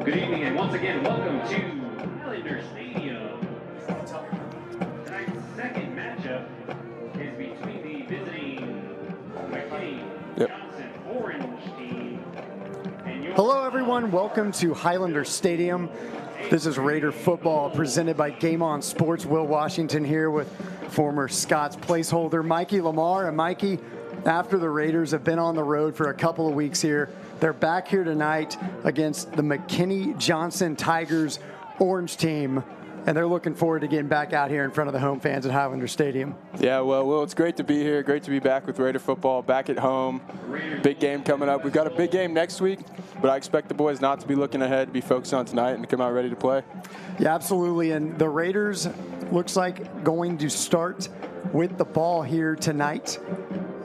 Good evening, and once again, welcome to Highlander Stadium. Tonight's second matchup is between the visiting McKinney Johnson Orange team and your... Hello, everyone. Welcome to Highlander Stadium. This is Raider football presented by Game On Sports. Will Washington here with former Scots placeholder Mikey Lamar. And Mikey, after the Raiders have been on the road for a couple of weeks here, they're back here tonight against the McKinney Johnson Tigers Orange team, and they're looking forward to getting back out here in front of the home fans at Highlander Stadium. Yeah, well, it's great to be here. Great to be back with Raider football, back at home. Big game coming up. We've got a big game next week, but I expect the boys not to be looking ahead, to be focused on tonight and to come out ready to play. Yeah, absolutely. And the Raiders looks like going to start with the ball here tonight.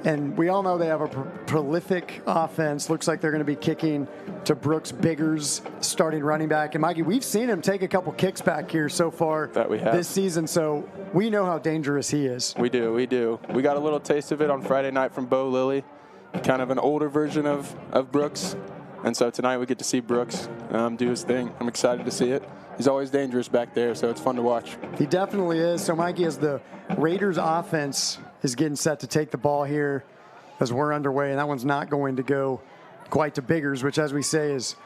And we all know they have a prolific offense. Looks like they're going to be kicking to Brooks Biggers, starting running back. And Mikey, we've seen him take a couple kicks back here so far this season, so we know how dangerous he is. We do. We got a little taste of it on Friday night from Bo Lilly, kind of an older version of Brooks. And so tonight we get to see Brooks do his thing. I'm excited to see it. He's always dangerous back there, so it's fun to watch. He definitely is. So, Mikey, as the Raiders offense is getting set to take the ball here as we're underway, and that one's not going to go quite to Biggers, which, as we say, is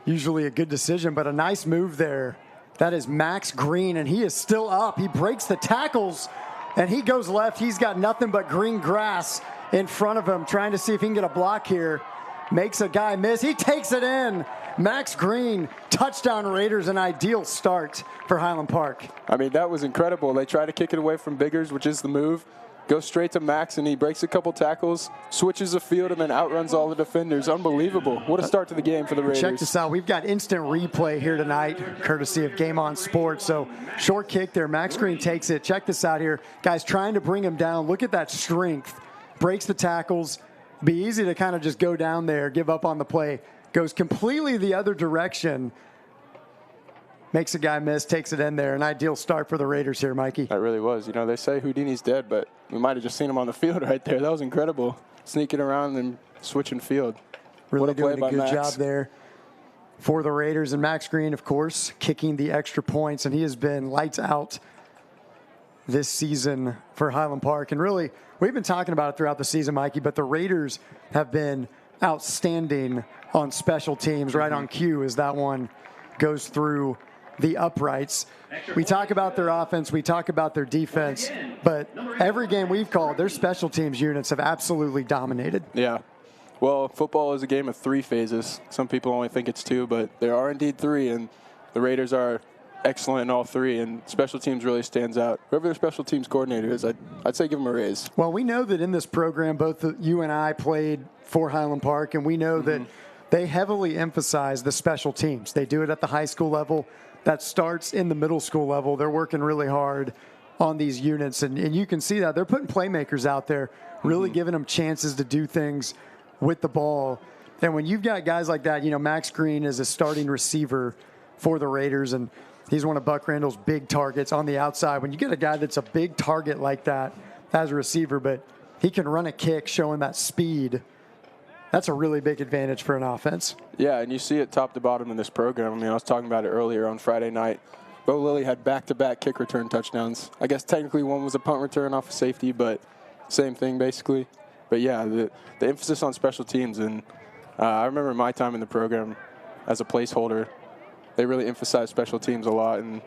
usually a good decision, but a nice move there. That is Max Green, and he is still up. He breaks the tackles, and he goes left. He's got nothing but green grass in front of him, trying to see if he can get a block here. Makes a guy miss. He takes it in. Max Green, touchdown Raiders, an ideal start for Highland Park. I mean, that was incredible. They try to kick it away from Biggers, which is the move. Goes straight to Max, and he breaks a couple tackles, switches the field, and then outruns all the defenders. Unbelievable. What a start to the game for the Raiders. Check this out. We've got instant replay here tonight, courtesy of Game On Sports. So, short kick there. Max Green takes it. Check this out here. Guys trying to bring him down. Look at that strength. Breaks the tackles. Be easy to kind of just go down there, give up on the play. Goes completely the other direction. Makes a guy miss, takes it in there. An ideal start for the Raiders here, Mikey. That really was. You know, they say Houdini's dead, but we might have just seen him on the field right there. That was incredible. Sneaking around and switching field. Really doing a good job there for the Raiders. And Max Green, of course, kicking the extra points. And he has been lights out this season for Highland Park. And really, we've been talking about it throughout the season, Mikey, but the Raiders have been outstanding on special teams. Right on cue as that one goes through the uprights. We talk about their offense, we talk about their defense, but every game we've called, their special teams units have absolutely dominated. Yeah. Well, football is a game of three phases. Some people only think it's two, but there are indeed three, and the Raiders are excellent in all three, and special teams really stands out. Whoever their special teams coordinator is, I'd say give them a raise. Well, we know that in this program, both you and I played for Highland Park, and we know that they heavily emphasize the special teams. They do it at the high school level. That starts in the middle school level. They're working really hard on these units. And you can see that. They're putting playmakers out there, really giving them chances to do things with the ball. And when you've got guys like that, Max Green is a starting receiver for the Raiders, and he's one of Buck Randall's big targets on the outside. When you get a guy that's a big target like that as a receiver, but he can run a kick showing that speed, that's a really big advantage for an offense. Yeah, and you see it top to bottom in this program. I mean, I was talking about it earlier on Friday night. Bo Lilly had back-to-back kick return touchdowns. I guess technically one was a punt return off of safety, but same thing basically. But yeah, the emphasis on special teams, and I remember my time in the program as a placeholder, they really emphasize special teams a lot, and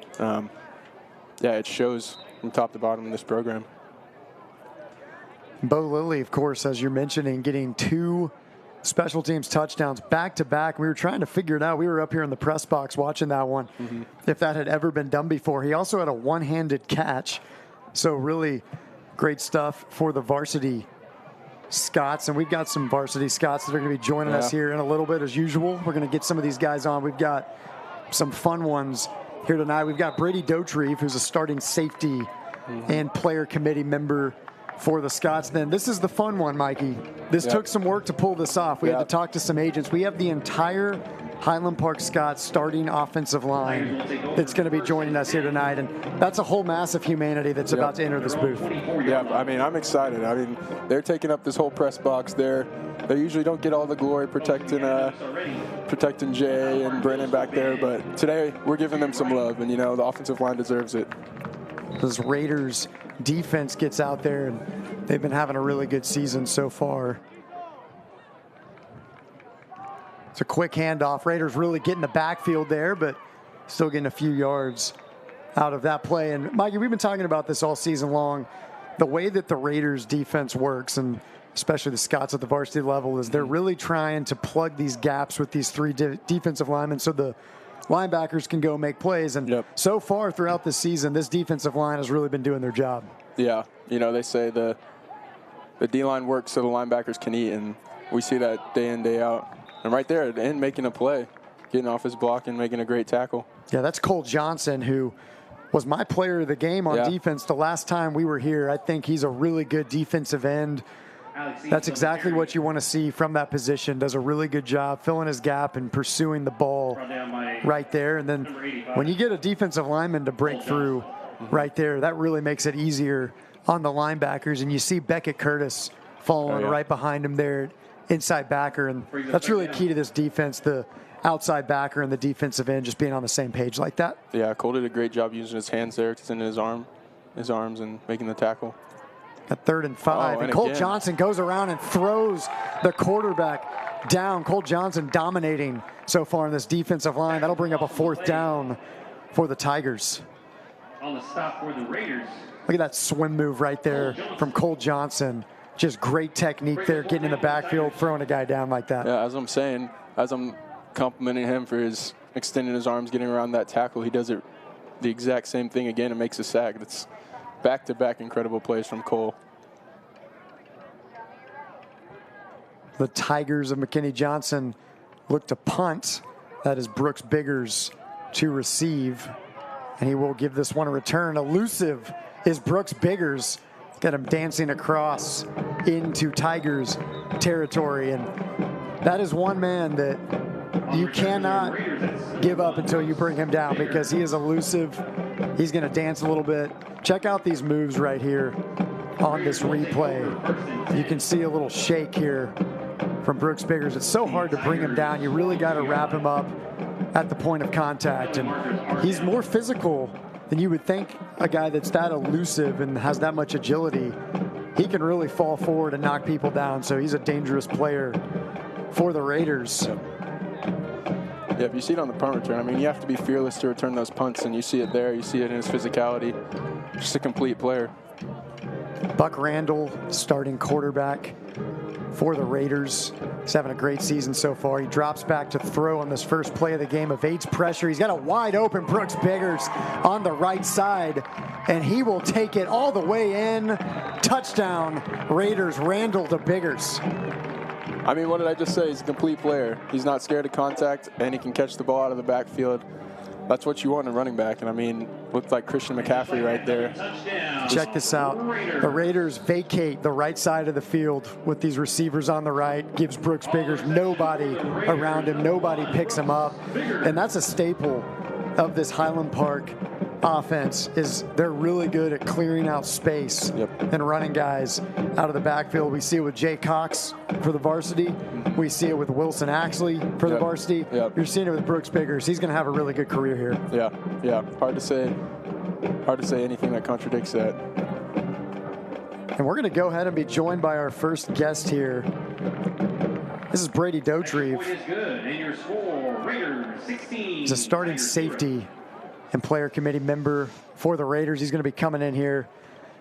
yeah, it shows from top to bottom in this program. Bo Lilly, of course, as you're mentioning, getting 2 special teams touchdowns back-to-back. We were trying to figure it out. We were up here in the press box watching that one, if that had ever been done before. He also had a one-handed catch, so really great stuff for the varsity Scots, and we've got some varsity Scots that are going to be joining us here in a little bit as usual. We're going to get some of these guys on. We've got some fun ones here tonight. We've got Brady Dotrieve, who's a starting safety and player committee member for the Scots. Then this is the fun one, Mikey. This took some work to pull this off. We had to talk to some agents. We have the entire Highland Park Scots starting offensive line that's going to be joining us here tonight, and that's a whole mass of humanity that's about to enter this booth. Yeah, I mean, I'm excited. I mean, they're taking up this whole press box there. They usually don't get all the glory protecting Jay and Brennan back there, but today we're giving them some love, and, the offensive line deserves it. This Raiders defense gets out there, and they've been having a really good season so far. It's a quick handoff. Raiders really getting the backfield there, but still getting a few yards out of that play. And, Mikey, we've been talking about this all season long. The way that the Raiders defense works, and especially the Scots at the varsity level, is they're really trying to plug these gaps with these 3 defensive linemen so the linebackers can go make plays. And so far throughout the season, this defensive line has really been doing their job. Yeah, they say the D-line works so the linebackers can eat, and we see that day in, day out. And right there at the end, making a play, getting off his block and making a great tackle. Yeah, that's Cole Johnson, who was my player of the game on defense the last time we were here. I think he's a really good defensive end. That's exactly what you want to see from that position. Does a really good job filling his gap and pursuing the ball right there. And then when you get a defensive lineman to break through right there, that really makes it easier on the linebackers. And you see Beckett Curtis following right behind him there, inside backer. And that's really key to this defense, the outside backer and the defensive end just being on the same page like that. Yeah, Cole did a great job using his hands there, extending his arms and making the tackle. At 3rd and 5, and Cole Johnson goes around and throws the quarterback down. Cole Johnson dominating so far in this defensive line. That'll bring up a 4th down for the Tigers. On the stop for the Raiders. Look at that swim move right there from Cole Johnson. Just great technique there, getting in the backfield, throwing a guy down like that. Yeah, as I'm saying, as I'm complimenting him for his extending his arms, getting around that tackle, he does it the exact same thing again and makes a sack. That's back-to-back incredible plays from Cole. The Tigers of McKinney Johnson look to punt. That is Brooks Biggers to receive. And he will give this one a return. Elusive is Brooks Biggers. Got him dancing across into Tigers territory. And that is one man that you cannot give up until you bring him down, because he is elusive. He's going to dance a little bit. Check out these moves right here on this replay. You can see a little shake here from Brooks Biggers. It's so hard to bring him down. You really got to wrap him up at the point of contact. And he's more physical than you would think. A guy that's that elusive and has that much agility, he can really fall forward and knock people down. So he's a dangerous player for the Raiders. Yeah, if you see it on the punt return, I mean, you have to be fearless to return those punts, and you see it there. You see it in his physicality. Just a complete player. Buck Randall, starting quarterback for the Raiders. He's having a great season so far. He drops back to throw on this first play of the game, evades pressure. He's got a wide open Brooks Biggers on the right side, and he will take it all the way in. Touchdown, Raiders. Randall to Biggers. I mean, what did I just say? He's a complete player. He's not scared of contact, and he can catch the ball out of the backfield. that's what you want in a running back. And I mean, looked like Christian McCaffrey right there. Check this out. The Raiders vacate the right side of the field with these receivers on the right. Gives Brooks Biggers nobody around him. Nobody picks him up. And that's a staple of this Highland Park offense, is they're really good at clearing out space and running guys out of the backfield. We see it with Jay Cox for the varsity. We see it with Wilson Axley for the varsity. You're seeing it with Brooks Biggers. He's going to have a really good career here. Yeah. Hard to say anything that contradicts that. And we're going to go ahead and be joined by our first guest here. This is Brady Dotrieve. He's a starting safety and player committee member for the Raiders. He's going to be coming in here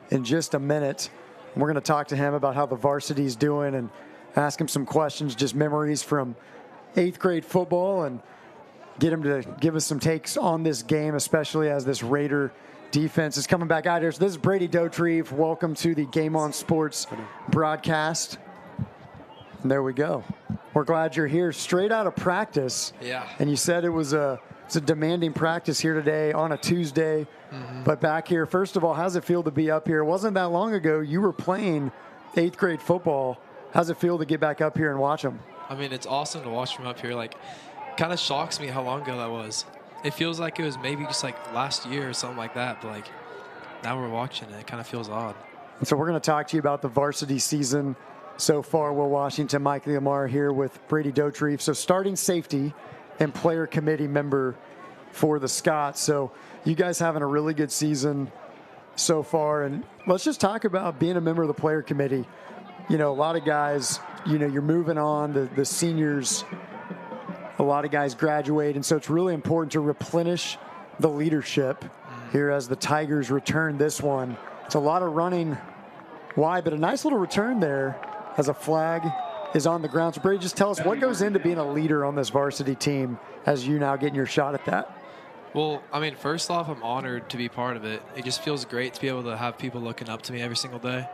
in just a minute. And we're going to talk to him about how the varsity's doing and ask him some questions, just memories from 8th grade football, and get him to give us some takes on this game, especially as this Raider defense is coming back out here. So this is Brady Dotrieve. Welcome to the Game On Sports broadcast. And there we go. We're glad you're here straight out of practice. Yeah. And you said it's a demanding practice here today on a Tuesday. But back here, first of all, how's it feel to be up here? It wasn't that long ago you were playing 8th grade football. How's it feel to get back up here and watch them? I mean, it's awesome to watch from up here. Like, kind of shocks me how long ago that was. It feels like it was maybe just like last year or something like that. But like, now we're watching it. It kind of feels odd. And so we're going to talk to you about the varsity season so far. Will Washington, Mike Lamar here with Brady Dotrieve. So starting safety and player committee member for the Scots. So you guys having a really good season so far. And let's just talk about being a member of the player committee. You know, a lot of guys, you know, you're moving on, the seniors, a lot of guys graduate. And so it's really important to replenish the leadership here as the Tigers return this one. It's a lot of running wide, but a nice little return there as a flag is on the ground. So Brady, just tell us what goes into being a leader on this varsity team as you now getting your shot at that. Well, I mean, first off, I'm honored to be part of it. It just feels great to be able to have people looking up to me every single day.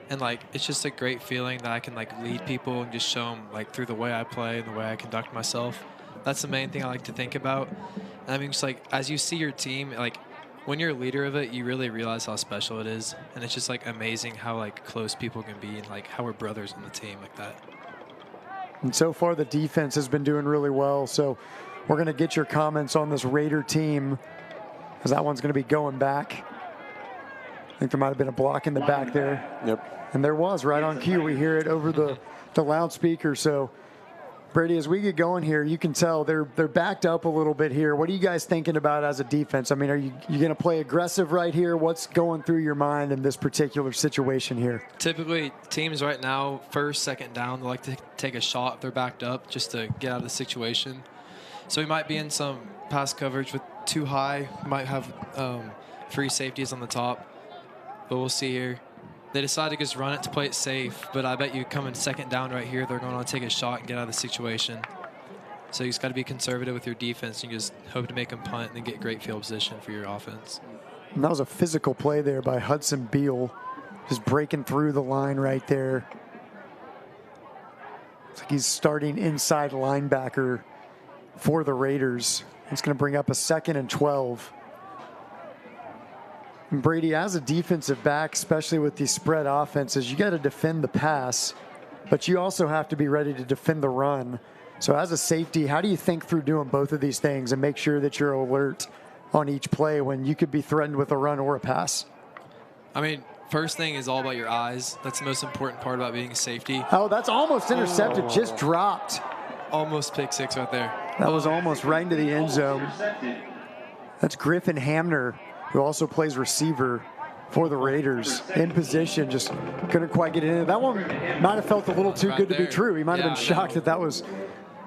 And, like, it's just a great feeling that I can, like, lead people and just show them, like, through the way I play and the way I conduct myself. That's the main thing I like to think about. And I mean, just, like, as you see your team, like, when you're a leader of it, you really realize how special it is. And it's just, like, amazing how, like, close people can be and, like, how we're brothers on the team like that. And so far, the defense has been doing really well. So we're going to get your comments on this Raider team, as that one's going to be going back. I think there might have been a block in the back there. Yep. And there was, right on cue. We hear it over the loudspeaker. So, Brady, as we get going here, you can tell they're backed up a little bit here. What are you guys thinking about as a defense? I mean, are you going to play aggressive right here? What's going through your mind in this particular situation here? Typically, teams right now, first, second down, they like to take a shot if they're backed up just to get out of the situation. So we might be in some pass coverage with too high. We might have free safeties on the top. But we'll see here. They decided to just run it to play it safe, but I bet you coming second down right here, they're going to take a shot and get out of the situation. So you just got to be conservative with your defense. You just hope to make them punt and then get great field position for your offense. And that was a physical play there by Hudson Beal, just breaking through the line right there. It's like he's starting inside linebacker for the Raiders. It's going to bring up a 2nd and 12. And Brady, as a defensive back, especially with these spread offenses, you got to defend the pass, but you also have to be ready to defend the run. So as a safety, how do you think through doing both of these things and make sure that you're alert on each play when you could be threatened with a run or a pass? I mean, first thing is all about your eyes. That's the most important part about being a safety. Oh, that's almost intercepted, just dropped. Almost pick six right there. That was almost right into the end zone. That's Griffin Hamner, who also plays receiver for the Raiders, in position, just couldn't quite get it in. That one might have felt a little too good to be true. He might have been shocked that was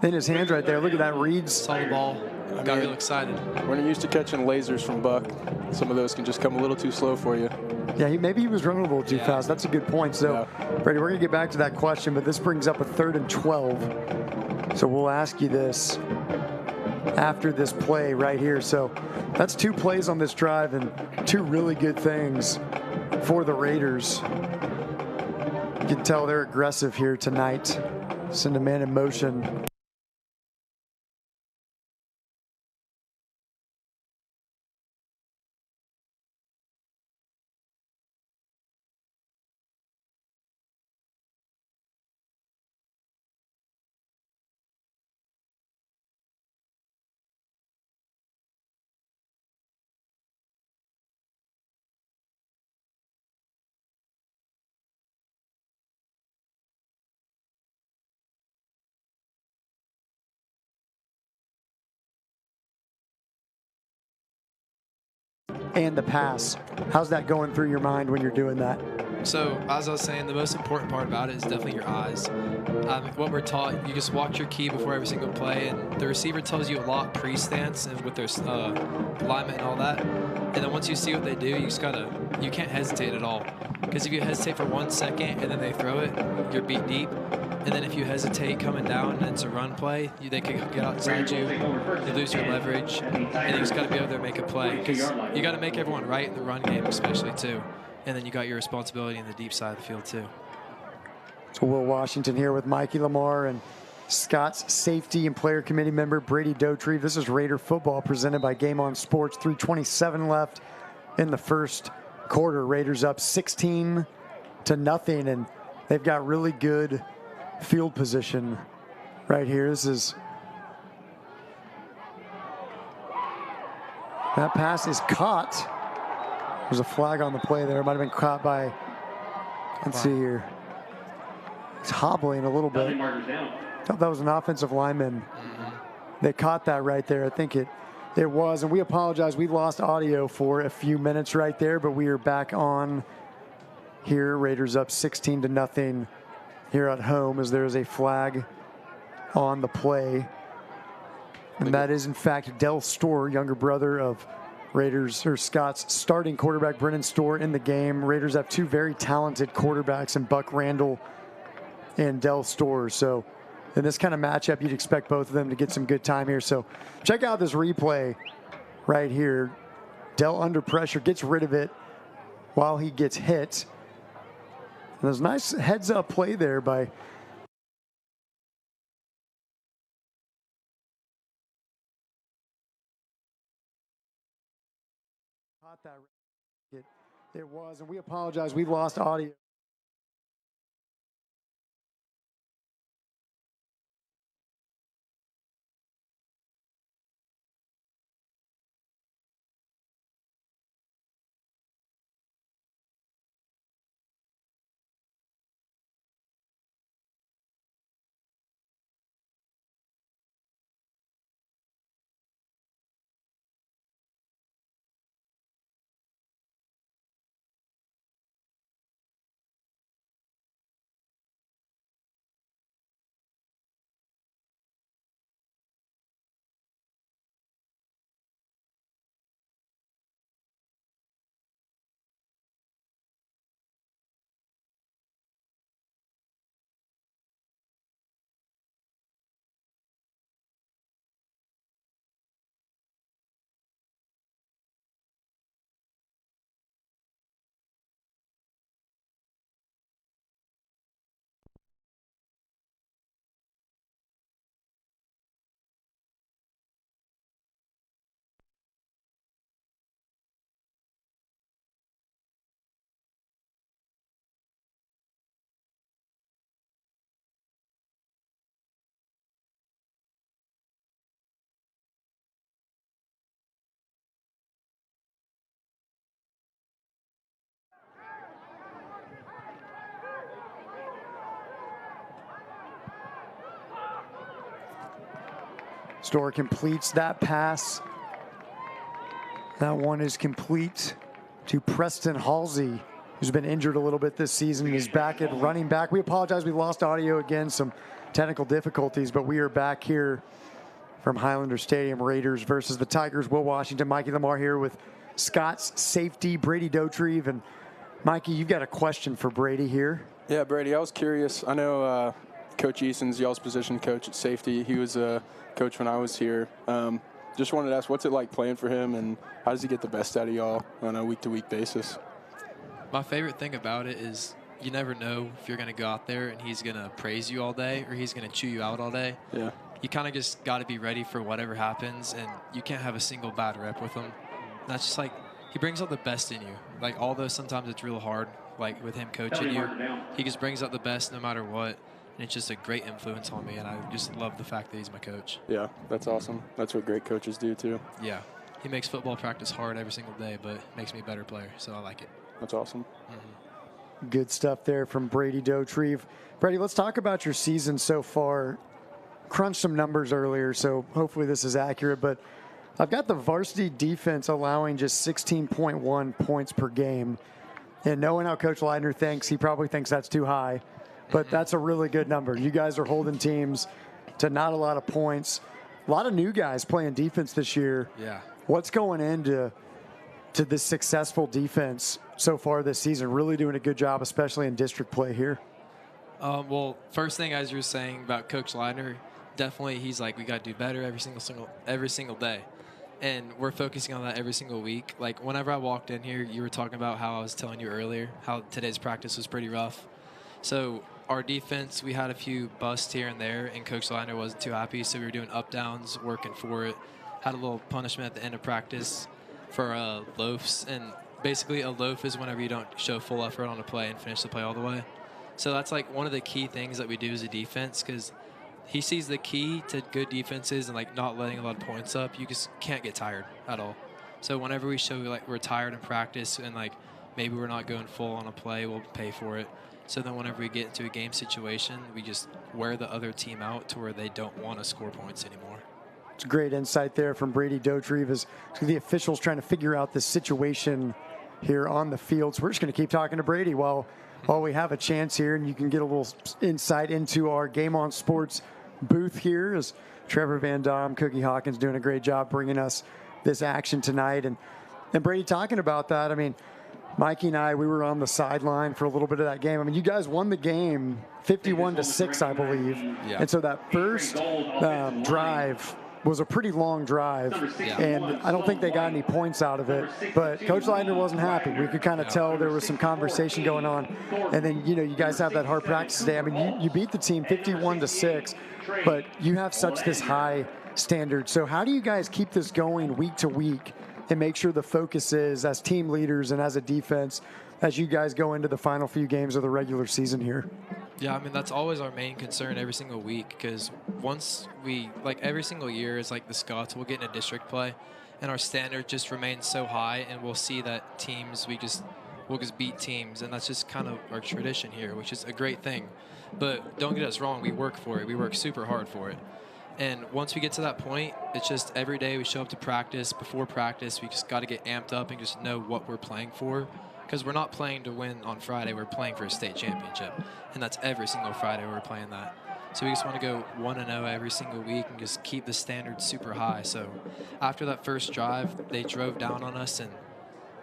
in his hands right there. Look at that, Reed's. Saw the ball, got real excited. When you're used to catching lasers from Buck, some of those can just come a little too slow for you. Yeah, maybe he was running a little too fast. That's a good point. So, Brady, we're going to get back to that question, but this brings up a 3rd and 12. So we'll ask you this after this play right here. So that's 2 plays on this drive and 2 really good things for the Raiders. You can tell they're aggressive here tonight. Send a man in motion. and the pass. How's that going through your mind when you're doing that? So, as I was saying, the most important part about it is definitely your eyes. What we're taught, you just watch your key before every single play, and the receiver tells you a lot pre-stance and with their alignment and all that. And then once you see what they do, you can't hesitate at all. Because if you hesitate for 1 second and then they throw it, you're beat deep. And then if you hesitate coming down and it's a run play, they can get outside you, you lose your leverage, and you just got to be able to make a play. Because you got to make everyone right in the run game especially too. And then you got your responsibility in the deep side of the field too. So Will Washington here with Mikey Lamar and Scott's safety and player committee member Brady Dotrieve. This is Raider football presented by Game On Sports. 3:27 left in the first quarter. Raiders up 16-0, and they've got really good field position right here. That pass is caught. There's a flag on the play there. It might have been caught by, let's see here. He's hobbling a little bit. I thought that was an offensive lineman. They caught that right there. I think it was, and we apologize. We lost audio for a few minutes right there, but we are back on here. Raiders up 16-0 here at home as there is a flag on the play. And that is, in fact, Del Store, younger brother of Raiders, or Scott's starting quarterback, Brennan Store, in the game. Raiders have two very talented quarterbacks in Buck Randall and Del Store. So in this kind of matchup, you'd expect both of them to get some good time here. So check out this replay right here. Del under pressure, gets rid of it while he gets hit. And there's a nice heads-up play there by that. It was, and we apologize. We lost audio. Store completes that pass. That one is complete to Preston Halsey, who's been injured a little bit this season. He's back at running back. We apologize. We lost audio again, some technical difficulties, but we are back here from Highlander Stadium. Raiders versus the Tigers. Will Washington, Mikey Lamar here with Scott's safety, Brady Dotrieve. And Mikey, you've got a question for Brady here. Yeah, Brady, I was curious. I know Coach Eason's y'all's position coach at safety. He was a coach when I was here. Just wanted to ask, what's it like playing for him, and how does he get the best out of y'all on a week-to-week basis? My favorite thing about it is you never know if you're going to go out there and he's going to praise you all day or he's going to chew you out all day. Yeah. You kind of just got to be ready for whatever happens, and you can't have a single bad rep with him. And that's just like, he brings out the best in you. Like, although sometimes it's real hard, like with him coaching you, he just brings out the best no matter what. And it's just a great influence on me, and I just love the fact that he's my coach. Yeah, that's awesome. That's what great coaches do, too. Yeah. He makes football practice hard every single day, but makes me a better player, so I like it. That's awesome. Mm-hmm. Good stuff there from Brady Dotrieve. Brady, let's talk about your season so far. Crunched some numbers earlier, so hopefully this is accurate, but I've got the varsity defense allowing just 16.1 points per game. And knowing how Coach Leitner thinks, he probably thinks that's too high. But that's a really good number. You guys are holding teams to not a lot of points. A lot of new guys playing defense this year. Yeah. What's going into this successful defense so far this season? Really doing a good job, especially in district play here. Well, first thing, as you were saying about Coach Leitner, definitely he's like, we got to do better every single day. And we're focusing on that every single week. Like, whenever I walked in here, you were talking about how I was telling you earlier, how today's practice was pretty rough. So our defense, we had a few busts here and there, and Coach Leitner wasn't too happy, so we were doing up-downs, working for it. Had a little punishment at the end of practice for loafs, and basically a loaf is whenever you don't show full effort on a play and finish the play all the way. So that's like one of the key things that we do as a defense, because he sees the key to good defenses and like not letting a lot of points up. You just can't get tired at all. So whenever we show like we're tired in practice and like maybe we're not going full on a play, we'll pay for it. So then whenever we get into a game situation, we just wear the other team out to where they don't want to score points anymore. It's great insight there from Brady Dotrieve as the officials trying to figure out the situation here on the field. So we're just going to keep talking to Brady while we have a chance here, and you can get a little insight into our Game On Sports booth here as Trevor Van Dam, Cookie Hawkins doing a great job bringing us this action tonight. And Brady, talking about that, I mean, Mikey and I, we were on the sideline for a little bit of that game. I mean, you guys won the game 51-6, I believe. Yeah. And so that first drive was a pretty long drive, and I don't think they got any points out of it. But Coach Leitner wasn't happy. We could kind of tell there was some conversation going on. And then, you know, you guys have that hard practice today. I mean, you beat the team 51-6, but you have such this high standard. So how do you guys keep this going week to week and make sure the focus is, as team leaders and as a defense, as you guys go into the final few games of the regular season here? Yeah, I mean, that's always our main concern every single week, because once we, like every single year is like the Scots, we'll get in a district play, and our standard just remains so high, and we'll see that teams, we'll just beat teams, and that's just kind of our tradition here, which is a great thing. But don't get us wrong, we work for it. We work super hard for it. And once we get to that point, it's just every day we show up to practice. Before practice, we just got to get amped up and just know what we're playing for. Because we're not playing to win on Friday, we're playing for a state championship. And that's every single Friday we're playing that. So we just want to go 1-0 every single week and just keep the standard super high. So after that first drive, they drove down on us, and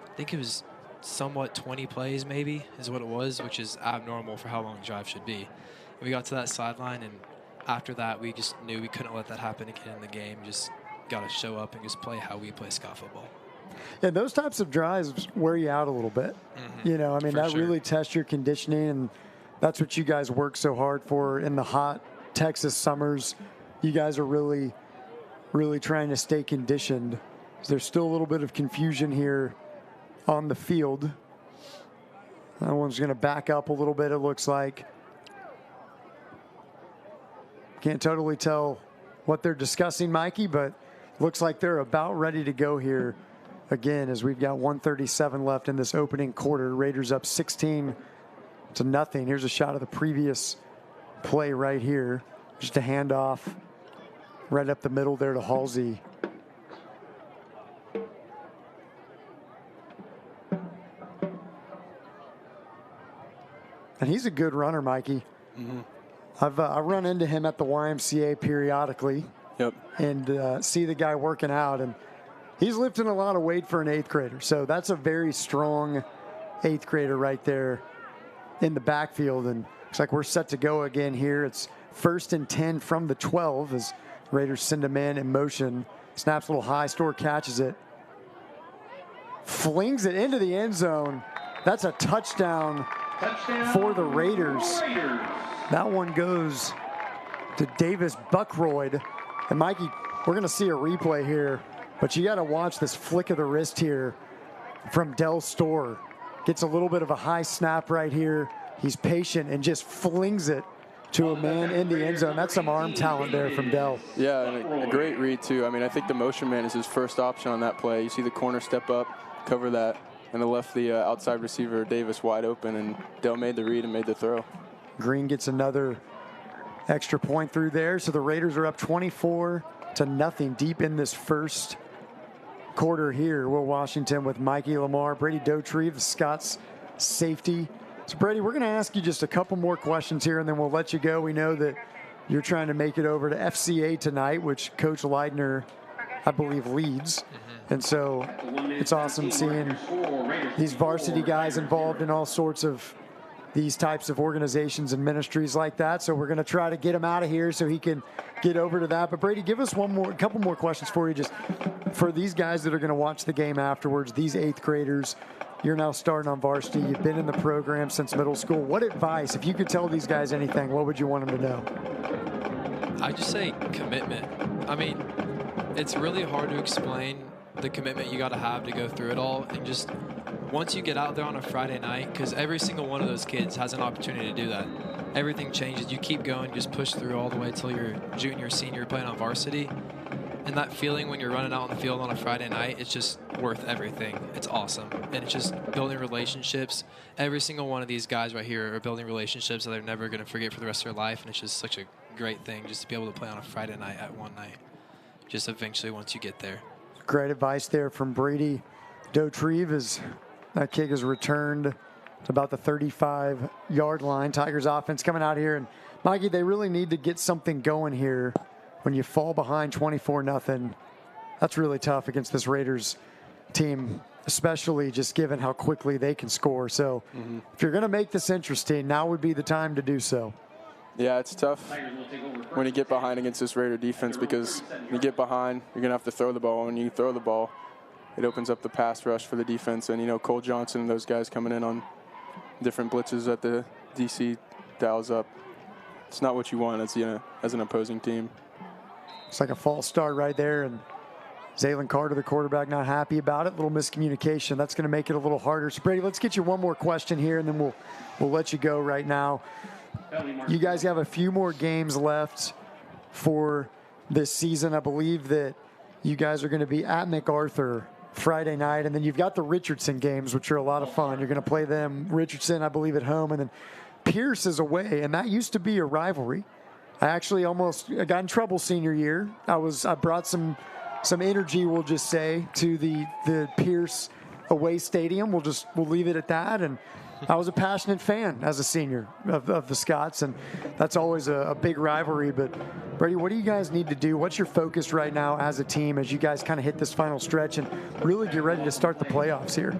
I think it was somewhat 20 plays maybe is what it was, which is abnormal for how long a drive should be. And we got to that sideline, and after that, we just knew we couldn't let that happen again in the game. Just got to show up and just play how we play Scott football. And those types of drives wear you out a little bit. You know, I mean, that really tests your conditioning, and that's what you guys work so hard for in the hot Texas summers. You guys are really, really trying to stay conditioned. There's still a little bit of confusion here on the field. That one's going to back up a little bit, it looks like. Can't totally tell what they're discussing, Mikey, but looks like they're about ready to go here again, as we've got 1:37 left in this opening quarter. Raiders up 16-0. Here's a shot of the previous play right here. Just a handoff right up the middle there to Halsey. And he's a good runner, Mikey. I've run into him at the YMCA periodically. Yep. And see the guy working out, and he's lifting a lot of weight for an 8th grader. So that's a very strong 8th grader right there in the backfield. And looks like we're set to go again here. It's 1st and 10 from the 12 as Raiders send a man in motion. Snaps a little high. Store catches it. Flings it into the end zone. That's a touchdown for the Raiders. That one goes to Davis Buckroyd. And Mikey, we're going to see a replay here, but you got to watch this flick of the wrist here from Del Store. Gets a little bit of a high snap right here. He's patient and just flings it to a man in the end zone. That's some arm talent there from Del. Yeah, and a great read, too. I mean, I think the motion man is his first option on that play. You see the corner step up, cover that, and it left the outside receiver, Davis, wide open, and Del made the read and made the throw. Green gets another extra point through there. So the Raiders are up 24-0 deep in this first quarter here. Will Washington with Mikey Lamar, Brady Dotrieve, the Scots safety. So, Brady, we're going to ask you just a couple more questions here, and then we'll let you go. We know that you're trying to make it over to FCA tonight, which Coach Leidner, I believe, leads. And so it's awesome seeing these varsity guys involved in all sorts of these types of organizations and ministries like that. So we're going to try to get him out of here so he can get over to that. But Brady, give us a couple more questions for you, just for these guys that are going to watch the game afterwards, these 8th graders. You're now starting on varsity. You've been in the program since middle school. What advice, if you could tell these guys anything, what would you want them to know? I just say commitment. I mean, it's really hard to explain the commitment you got to have to go through it all. And just once you get out there on a Friday night, because every single one of those kids has an opportunity to do that. Everything changes. You keep going, just push through all the way till you're junior, senior, playing on varsity. And that feeling when you're running out on the field on a Friday night, it's just worth everything. It's awesome. And it's just building relationships. Every single one of these guys right here are building relationships that they're never going to forget for the rest of their life. And it's just such a great thing just to be able to play on a Friday night at one night. Just eventually once you get there. Great advice there from Brady Dotrieve as that kick is returned to about the 35-yard line. Tigers offense coming out here. And, Mikey, they really need to get something going here. When you fall behind 24-0, that's really tough against this Raiders team, especially just given how quickly they can score. So if you're going to make this interesting, now would be the time to do so. Yeah, it's tough when you get behind against this Raider defense because when you get behind, you're going to have to throw the ball. When you throw the ball, it opens up the pass rush for the defense. And, you know, Cole Johnson and those guys coming in on different blitzes that the DC dials up. It's not what you want as an opposing team. It's like a false start right there, and Zaylen Carter, the quarterback, not happy about it. A little miscommunication. That's going to make it a little harder. So, Brady, let's get you one more question here, and then we'll let you go right now. You guys have a few more games left for this season. I believe that you guys are going to be at MacArthur Friday night, and then you've got the Richardson games, which are a lot of fun. You're going to play them, Richardson, I believe, at home, and then Pierce is away, and that used to be a rivalry. I actually almost got in trouble senior year. I brought some energy, we'll just say, to the Pierce away stadium. We'll leave it at that. And I was a passionate fan as a senior of the Scots, and that's always a big rivalry. But Brady, what do you guys need to do? What's your focus right now as a team as you guys kind of hit this final stretch and really get ready to start the playoffs here?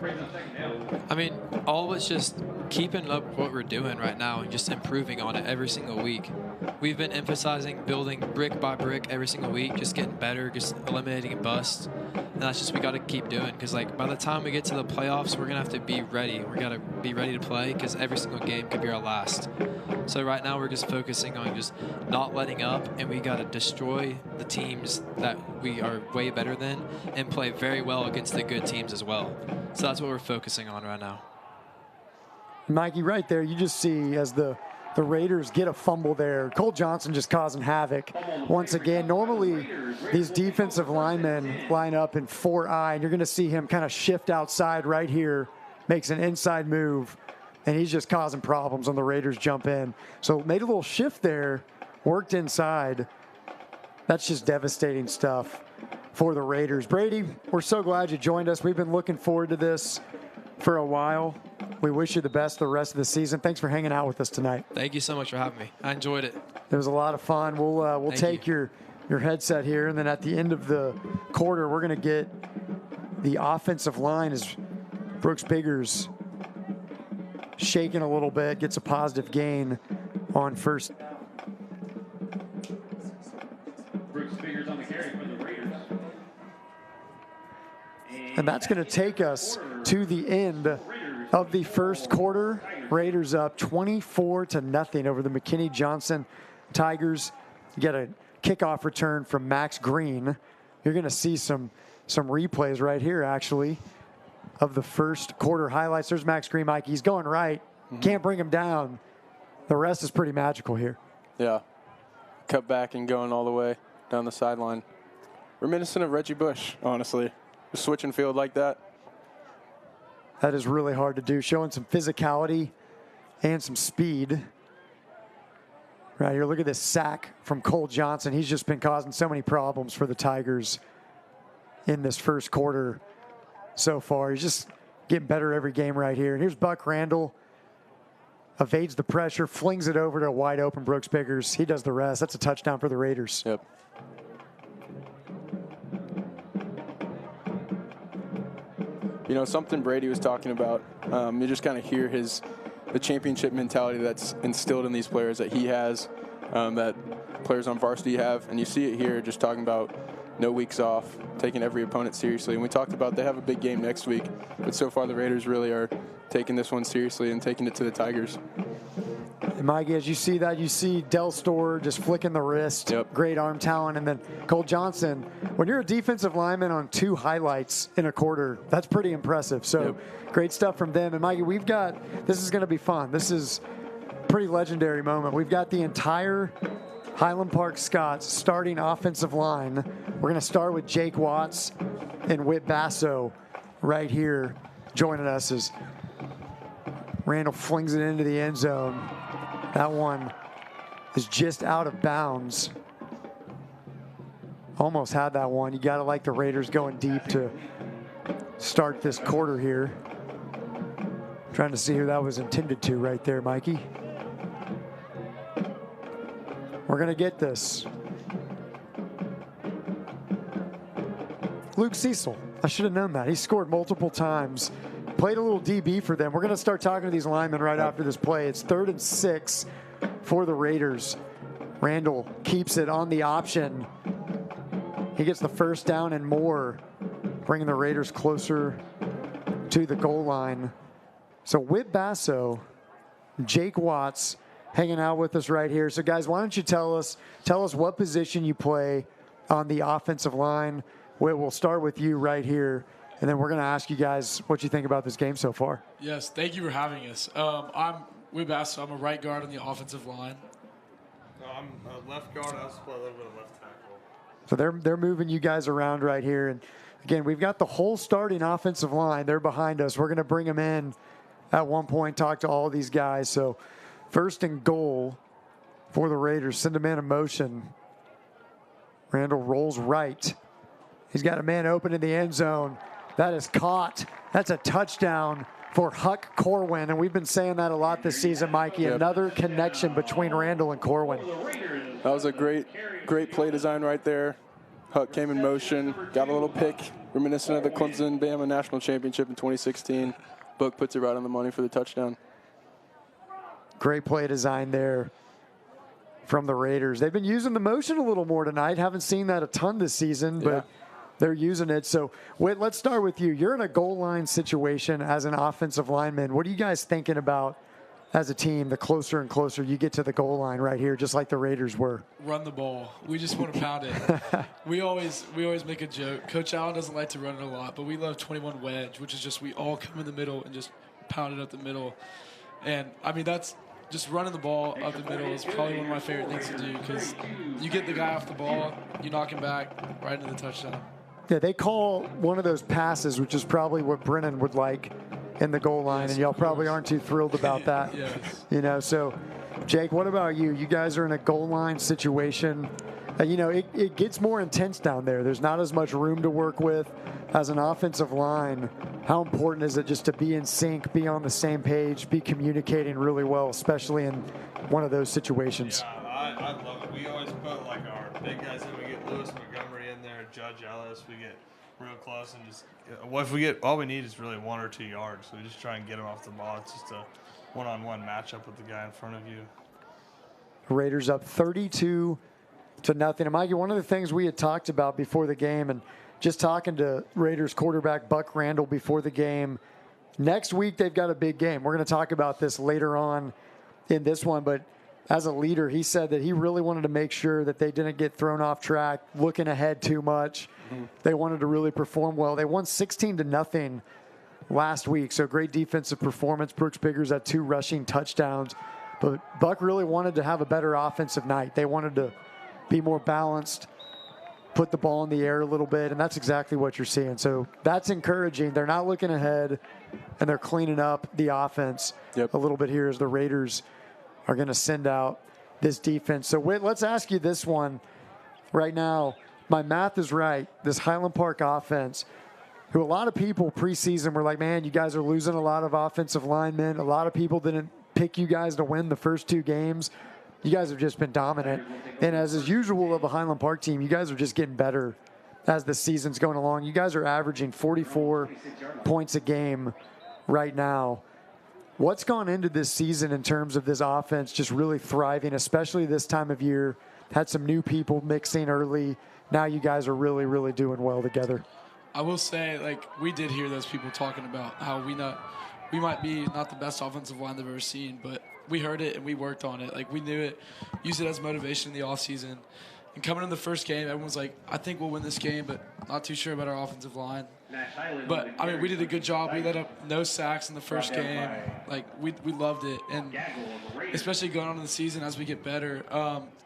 I mean, all of it's just keeping up what we're doing right now and just improving on it every single week. We've been emphasizing building brick by brick every single week, just getting better, just eliminating busts. And that's just we got to keep doing because, like, by the time we get to the playoffs, we're going to have to be ready. We got to be ready to play because every single game could be our last. So right now we're just focusing on just not letting up, and we got to destroy the teams that we are way better than and play very well against the good teams as well. So that's what we're focusing on right now. Mikey, right there, you just see as the Raiders get a fumble there. Cole Johnson just causing havoc once again. Normally, these defensive linemen line up in 4-eye, and you're going to see him kind of shift outside right here, makes an inside move, and he's just causing problems when the Raiders jump in. So made a little shift there, worked inside. That's just devastating stuff for the Raiders. Brady, we're so glad you joined us. We've been looking forward to this for a while. We wish you the best the rest of the season. Thanks for hanging out with us tonight. Thank you so much for having me. I enjoyed it. It was a lot of fun. We'll take your headset here, and then at the end of the quarter, we're going to get the offensive line as Brooks Biggers shaking a little bit, gets a positive gain on first. Brooks Biggers on the carry for the Raiders. And that's going to take us to the end of the first quarter. Raiders up 24-0 over the McKinney Johnson Tigers. You get a kickoff return from Max Green. You're going to see some replays right here, actually, of the first quarter highlights. There's Max Green, Mike. He's going right. Can't bring him down. The rest is pretty magical here. Yeah. Cut back and going all the way down the sideline. Reminiscent of Reggie Bush, honestly. Just switching field like that. That is really hard to do. Showing some physicality and some speed. Right here, look at this sack from Cole Johnson. He's just been causing so many problems for the Tigers. in this first quarter so far. He's just getting better every game right here. And here's Buck Randall. Evades the pressure, flings it over to a wide open Brooks Biggers. He does the rest. That's a touchdown for the Raiders. Yep. You know, something Brady was talking about, you just kind of hear the championship mentality that's instilled in these players that he has, that players on varsity have. And you see it here just talking about no weeks off, taking every opponent seriously. And we talked about they have a big game next week, but so far the Raiders really are taking this one seriously and taking it to the Tigers. And Mikey, as you see that, you see Del Store just flicking the wrist. Yep. Great arm talent. And then Cole Johnson, when you're a defensive lineman on 2 highlights in a quarter, that's pretty impressive. So Yep. Great stuff from them. And Mikey, this is going to be fun. This is a pretty legendary moment. We've got the entire Highland Park Scots starting offensive line. We're going to start with Jake Watts and Whit Basso right here joining us as Randall flings it into the end zone. That one is just out of bounds. Almost had that one. You got to like the Raiders going deep to start this quarter here. Trying to see who that was intended to right there, Mikey. We're going to get this. Luke Cecil. I should have known that. He scored multiple times. Played a little DB for them. We're going to start talking to these linemen right after this play. It's 3rd and 6 for the Raiders. Randall keeps it on the option. He gets the first down and more, bringing the Raiders closer to the goal line. So Whit Basso, Jake Watts hanging out with us right here. So guys, why don't you tell us what position you play on the offensive line. Whit, we'll start with you right here. And then we're going to ask you guys what you think about this game so far. Yes, thank you for having us. I'm Whit Basso. I'm a right guard on the offensive line. No, I'm a left guard. I also play a little bit of left tackle. So they're moving you guys around right here. And again, we've got the whole starting offensive line. They're behind us. We're going to bring them in at one point, talk to all of these guys. So 1st and goal for the Raiders. Send a man in motion. Randall rolls right. He's got a man open in the end zone. That is caught. That's a touchdown for Huck Corwin. And we've been saying that a lot this season, Mikey. Yep. Another connection between Randall and Corwin. That was a great play design right there. Huck came in motion, got a little pick, reminiscent of the Clemson-Bama National Championship in 2016. Book puts it right on the money for the touchdown. Great play design there from the Raiders. They've been using the motion a little more tonight. Haven't seen that a ton this season, but they're using it. So, Whit, let's start with you. You're in a goal line situation as an offensive lineman. What are you guys thinking about as a team the closer and closer you get to the goal line right here, just like the Raiders were? Run the ball. We just want to pound it. we always make a joke. Coach Allen doesn't like to run it a lot, but we love 21 wedge, which is just we all come in the middle and just pound it up the middle. And, I mean, that's just running the ball up the middle is probably one of my favorite things to do because you get the guy off the ball, you knock him back right into the touchdown. Yeah, they call one of those passes, which is probably what Brennan would like in the goal line, Yes, and y'all probably aren't too thrilled about that. Yes. You know, so, Jake, what about you? You guys are in a goal line situation. You know, it gets more intense down there. There's not as much room to work with. As an offensive line, how important is it just to be in sync, be on the same page, be communicating really well, especially in one of those situations? Yeah, I love it. We always put like our big guys in. We get Lewis Montgomery in there, Judge Ellis. We get real close and just what if we get all we need is really 1 or 2 yards. So we just try and get them off the ball. It's just a one-on-one matchup with the guy in front of you. Raiders up 32-0. And Mikey, one of the things we had talked about before the game, and just talking to Raiders quarterback Buck Randall before the game, next week they've got a big game. We're going to talk about this later on in this one, but as a leader, he said that he really wanted to make sure that they didn't get thrown off track, looking ahead too much. Mm-hmm. They wanted to really perform well. They won 16-0 last week, so great defensive performance. Brooks Biggers had 2 rushing touchdowns, but Buck really wanted to have a better offensive night. They wanted to be more balanced, put the ball in the air a little bit, and that's exactly what you're seeing. So that's encouraging. They're not looking ahead, and they're cleaning up the offense a little bit here as the Raiders are going to send out this defense. So, Whit, let's ask you this one right now. my math is right, this Highland Park offense, who a lot of people preseason were like, man, you guys are losing a lot of offensive linemen. A lot of people didn't pick you guys to win the first 2 games. You guys have just been dominant. And as is usual of a Highland Park team, you guys are just getting better as the season's going along. You guys are averaging 44 points a game right now. What's gone into this season in terms of this offense just really thriving, especially this time of year? Had some new people mixing early. Now you guys are really, really doing well together. I will say, like, we did hear those people talking about how we might be not the best offensive line they've ever seen, but we heard it and we worked on it. Like, we knew it, used it as motivation in the offseason. And coming in the first game, everyone's like, I think we'll win this game, but not too sure about our offensive line. But, I mean, we did a good job. We let up no sacks in the first game. Like, we loved it. And especially going on in the season as we get better,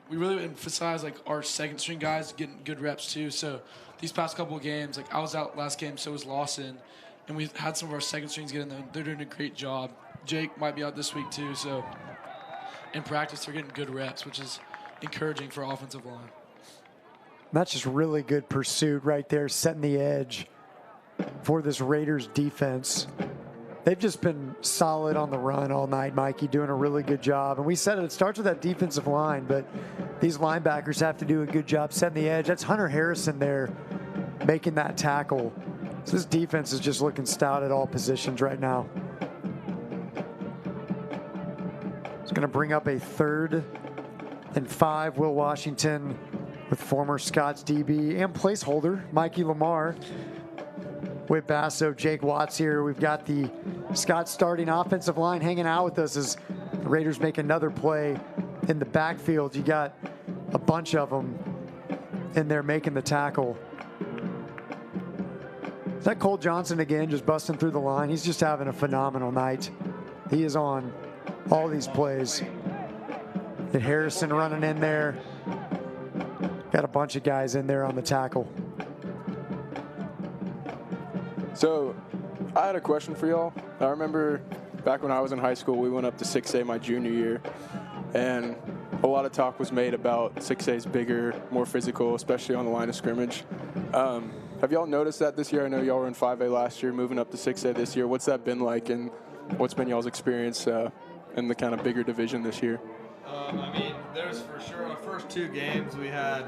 we really emphasize, like, our second-string guys getting good reps, too. So these past couple of games, like, I was out last game, so was Lawson. And we had some of our second strings get in there. They're doing a great job. Jake might be out this week, too. So in practice, they're getting good reps, which is encouraging for offensive line. That's just really good pursuit right there, setting the edge for this Raiders defense. They've just been solid on the run all night, Mikey, doing a really good job. And we said it starts with that defensive line, but these linebackers have to do a good job setting the edge. That's Hunter Harrison there making that tackle. So this defense is just looking stout at all positions right now. It's going to bring up a 3rd and 5. Will Washington with former Scots DB and placeholder Mikey Lamar. With Basso, Jake Watts here. We've got the Scots starting offensive line hanging out with us as the Raiders make another play in the backfield. You got a bunch of them in there making the tackle. Is that Cole Johnson again, just busting through the line? He's just having a phenomenal night. He is on all these plays. And Harrison running in there. Got a bunch of guys in there on the tackle. So I had a question for y'all. I remember back when I was in high school, we went up to 6A my junior year, and a lot of talk was made about 6A is bigger, more physical, especially on the line of scrimmage. Have y'all noticed that this year? I know y'all were in 5A last year, moving up to 6A this year. What's that been like, and what's been y'all's experience in the kind of bigger division this year? I mean, there's for sure our first 2 games we had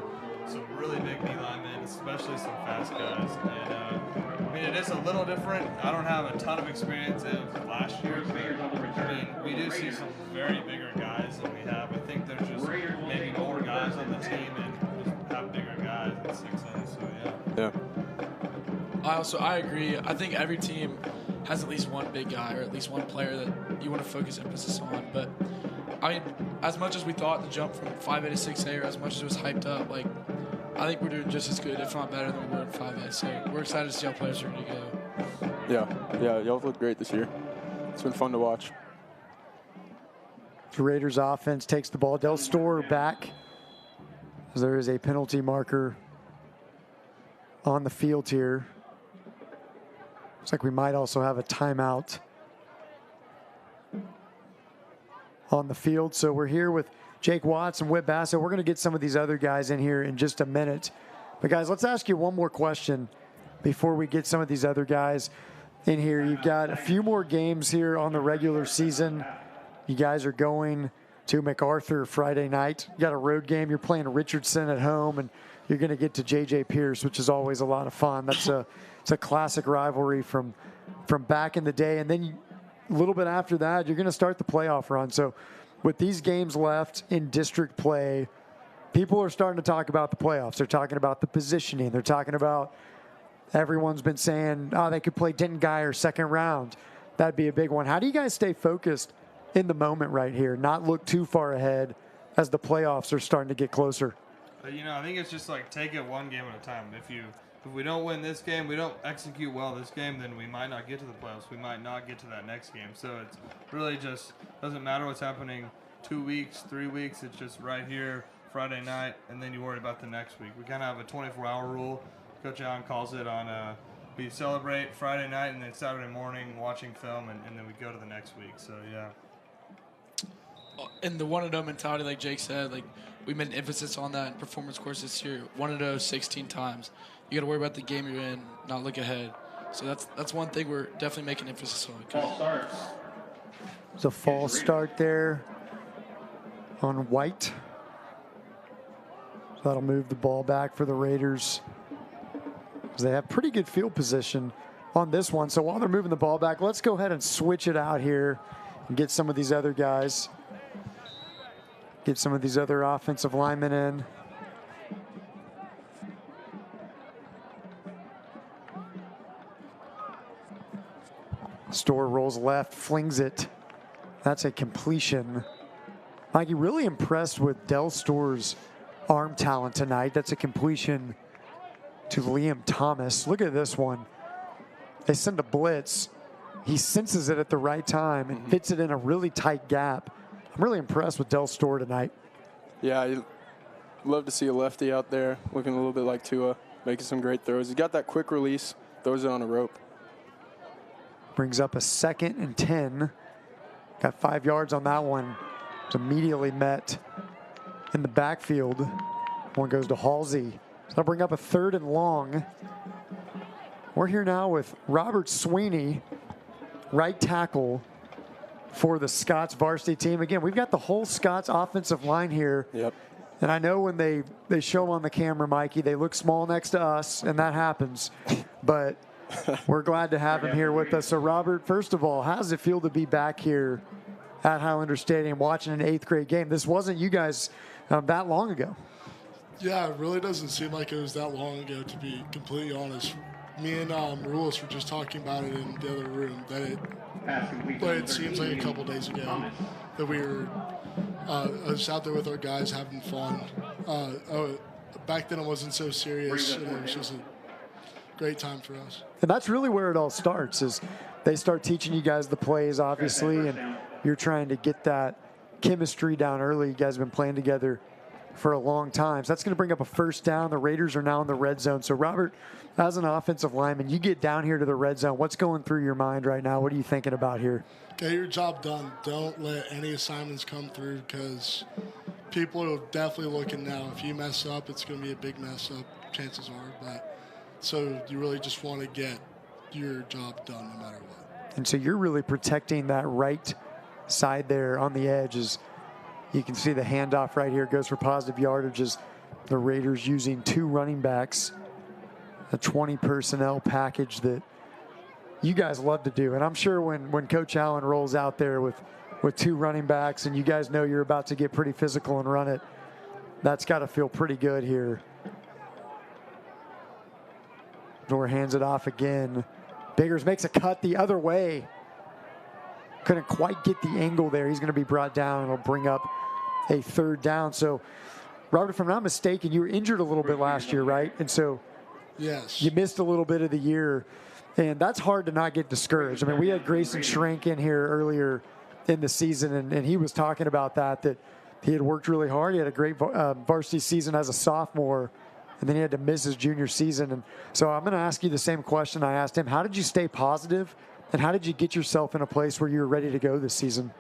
some really big D linemen, especially some fast guys. And I mean, it is a little different. I don't have a ton of experience in last year, but I mean, we do see some very bigger guys than we have. I think there's just maybe more guys on the team and just have bigger guys in 6A. So yeah. I agree. I think every team has at least one big guy or at least one player that you want to focus emphasis on. But I mean, as much as we thought the jump from 5A to 6A, or as much as it was hyped up, like, I think we're doing just as good, if not better, than we were in 5A. So we're excited to see how players are going to go. Yeah, y'all look great this year. It's been fun to watch. The Raiders offense takes the ball. Del Store back. There is a penalty marker on the field here. Looks like we might also have a timeout on the field. So we're here with Jake Watts and Whit Basso. We're going to get some of these other guys in here in just a minute. But, guys, let's ask you one more question before we get some of these other guys in here. You've got a few more games here on the regular season. You guys are going to MacArthur Friday night. You got a road game. You're playing Richardson at home, and you're going to get to J.J. Pierce, which is always a lot of fun. It's a classic rivalry from back in the day. And then a little bit after that, you're going to start the playoff run. So with these games left in district play, people are starting to talk about the playoffs. They're talking about the positioning. They're talking about everyone's been saying, oh, they could play Denton Guyer second round. That'd be a big one. How do you guys stay focused in the moment right here, not look too far ahead as the playoffs are starting to get closer? I think it's just like take it one game at a time. If we don't win this game, we don't execute well this game, then we might not get to the playoffs. We might not get to that next game. So it's really just doesn't matter what's happening 2 weeks, 3 weeks. It's just right here, Friday night, and then you worry about the next week. We kind of have a 24-hour rule. Coach Allen calls it on we celebrate Friday night and then Saturday morning watching film, and then we go to the next week. So, yeah. And the one-and-done mentality, like Jake said, like we made an emphasis on that in performance course this year. 1-0 16 times. You got to worry about the game you're in, not look ahead. So that's one thing we're definitely making emphasis on. Ball starts. It's a false start there on White. So that'll move the ball back for the Raiders. They have pretty good field position on this one. So while they're moving the ball back, let's go ahead and switch it out here and get some of these other guys. Get some of these other offensive linemen in. Store rolls left, flings it. That's a completion. Mikey, really impressed with Del Store's arm talent tonight. That's a completion to Liam Thomas. Look at this one. They send a blitz. He senses it at the right time and fits it in a really tight gap. I'm really impressed with Del Store tonight. Yeah, I love to see a lefty out there looking a little bit like Tua, making some great throws. He's got that quick release, throws it on a rope. Brings up a 2nd and 10. Got 5 yards on that one. It's immediately met in the backfield. One goes to Halsey. So that'll bring up a 3rd and long. We're here now with Robert Sweeney, right tackle for the Scots varsity team. Again, we've got the whole Scots offensive line here. Yep. And I know when they show them on the camera, Mikey, they look small next to us, and that happens. But we're glad to have him here with us. So, Robert, first of all, how does it feel to be back here at Highlander Stadium watching an 8th grade game? This wasn't you guys that long ago. Yeah, it really doesn't seem like it was that long ago, to be completely honest. Me and Rulis were just talking about it in the other room, but it seems like a couple days ago that we were us out there with our guys having fun. Back then it wasn't so serious, and it was just a great time for us. And that's really where it all starts, is they start teaching you guys the plays, obviously, and you're trying to get that chemistry down early. You guys have been playing together for a long time. So that's going to bring up a 1st down. The Raiders are now in the red zone. So, Robert, as an offensive lineman, you get down here to the red zone. What's going through your mind right now? What are you thinking about here? Get your job done. Don't let any assignments come through, because people are definitely looking now. If you mess up, it's going to be a big mess up, chances are. But so you really just want to get your job done no matter what. And so you're really protecting that right side there on the edge. As you can see the handoff right here goes for positive yardage, as the Raiders using 2 running backs, a 20 personnel package that you guys love to do. And I'm sure when Coach Allen rolls out there with 2 running backs and you guys know you're about to get pretty physical and run it, that's got to feel pretty good here. Door hands it off again. Biggers makes a cut the other way. Couldn't quite get the angle there. He's going to be brought down, and it'll bring up a 3rd down. So, Robert, if I'm not mistaken, you were injured a little bit last year, right? And so yes, you missed a little bit of the year, and that's hard to not get discouraged. I mean, we had Grayson Schrank in here earlier in the season, and he was talking about that he had worked really hard. He had a great varsity season as a sophomore, and then he had to miss his junior season. And so I'm going to ask you the same question I asked him. How did you stay positive, and how did you get yourself in a place where you were ready to go this season?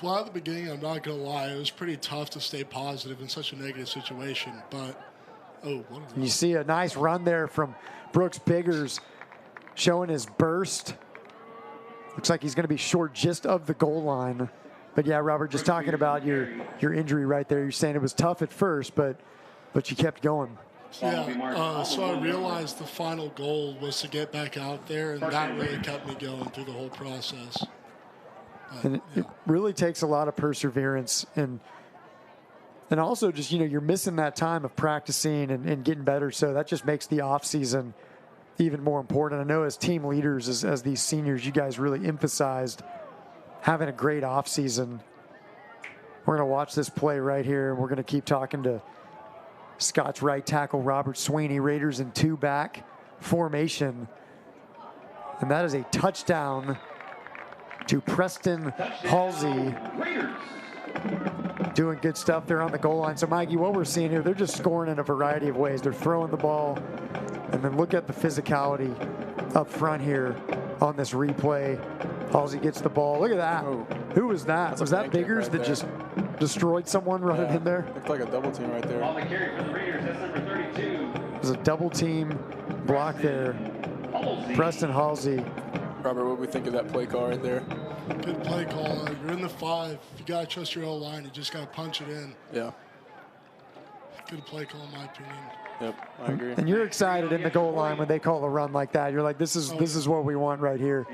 Well, at the beginning, I'm not going to lie, it was pretty tough to stay positive in such a negative situation. But, you see a nice run there from Brooks Biggers showing his burst. Looks like he's going to be short just of the goal line. But, yeah, Robert, just talking about your injury right there. You're saying it was tough at first, but you kept going. Yeah, so I realized the final goal was to get back out there, and that really kept me going through the whole process. But, and it really takes a lot of perseverance and also just, you're missing that time of practicing and getting better. So that just makes the off season even more important. I know as team leaders, as these seniors, you guys really emphasized having a great off season. We're going to watch this play right here, and we're going to keep talking to Scott's right tackle, Robert Sweeney. Raiders in 2-back formation. And that is a touchdown to Preston Halsey. Doing good stuff there on the goal line. So, Mikey, what we're seeing here, they're just scoring in a variety of ways. They're throwing the ball, and then look at the physicality up front here on this replay. Halsey gets the ball. Look at that. Oh. Who was that? Was that Biggers right that there. just destroyed someone running in there. Looked like a double team right there. On the carry for the Raiders, that's number 32. There's a double team block there. Preston Halsey. Robert, what do we think of that play call right there? Good play call. You're in the 5. You got to trust your O-line. You just got to punch it in. Yeah. Good play call, in my opinion. Yep, I agree. And you're excited in the goal line when they call a run like that. You're like, this is what we want right here.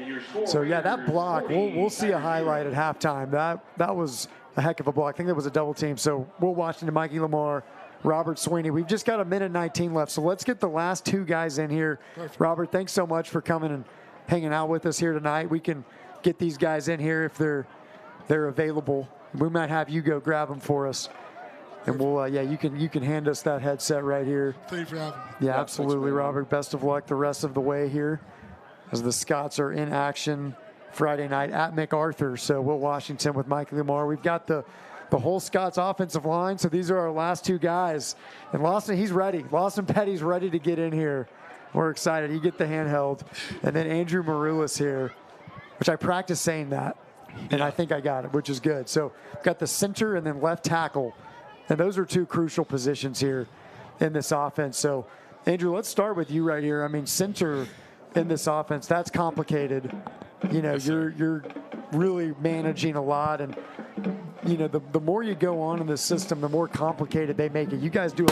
So yeah, that block, we'll see a highlight at halftime. That was a heck of a block. I think that was a double team. So Will Washington, Mikey Lamar, Robert Sweeney. We've just got a minute 19 left. So let's get the last 2 guys in here. Perfect. Robert, thanks so much for coming and hanging out with us here tonight. We can get these guys in here if they're available. We might have you go grab them for us. And we'll, you can hand us that headset right here. Thank you for having me. Yeah, absolutely, Robert. Best of luck the rest of the way here as the Scots are in action Friday night at MacArthur. So Will Washington with Mike Lamar. We've got the whole Scots offensive line. So these are our last 2 guys. And Lawson, he's ready. Lawson Petty's ready to get in here. We're excited. You get the handheld. And then Andrew Marulis here, which I practiced saying that. And I think I got it, which is good. So we've got the center and then left tackle. And those are 2 crucial positions here in this offense. So, Andrew, let's start with you right here. I mean, center in this offense, that's complicated. You know, you're really managing a lot. And, you know, the more you go on in this system, the more complicated they make it. You guys do a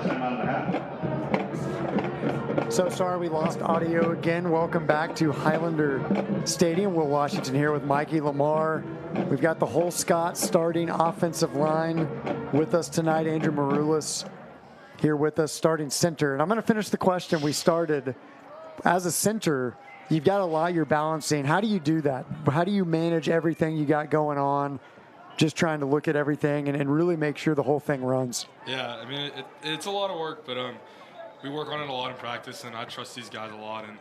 First time out of the half. So sorry we lost audio again. Welcome back to Highlander Stadium, Will Washington here with Mikey Lamar. We've got the whole Scott starting offensive line with us tonight. Andrew Maroulis here with us, starting center. And I'm going to finish the question we started. As a center, you've got a lot you're balancing. How do you do that? How do you manage everything you got going on? Just trying to look at everything and really make sure the whole thing runs. Yeah, I mean, it's a lot of work, but we work on it a lot in practice, and I trust these guys a lot, and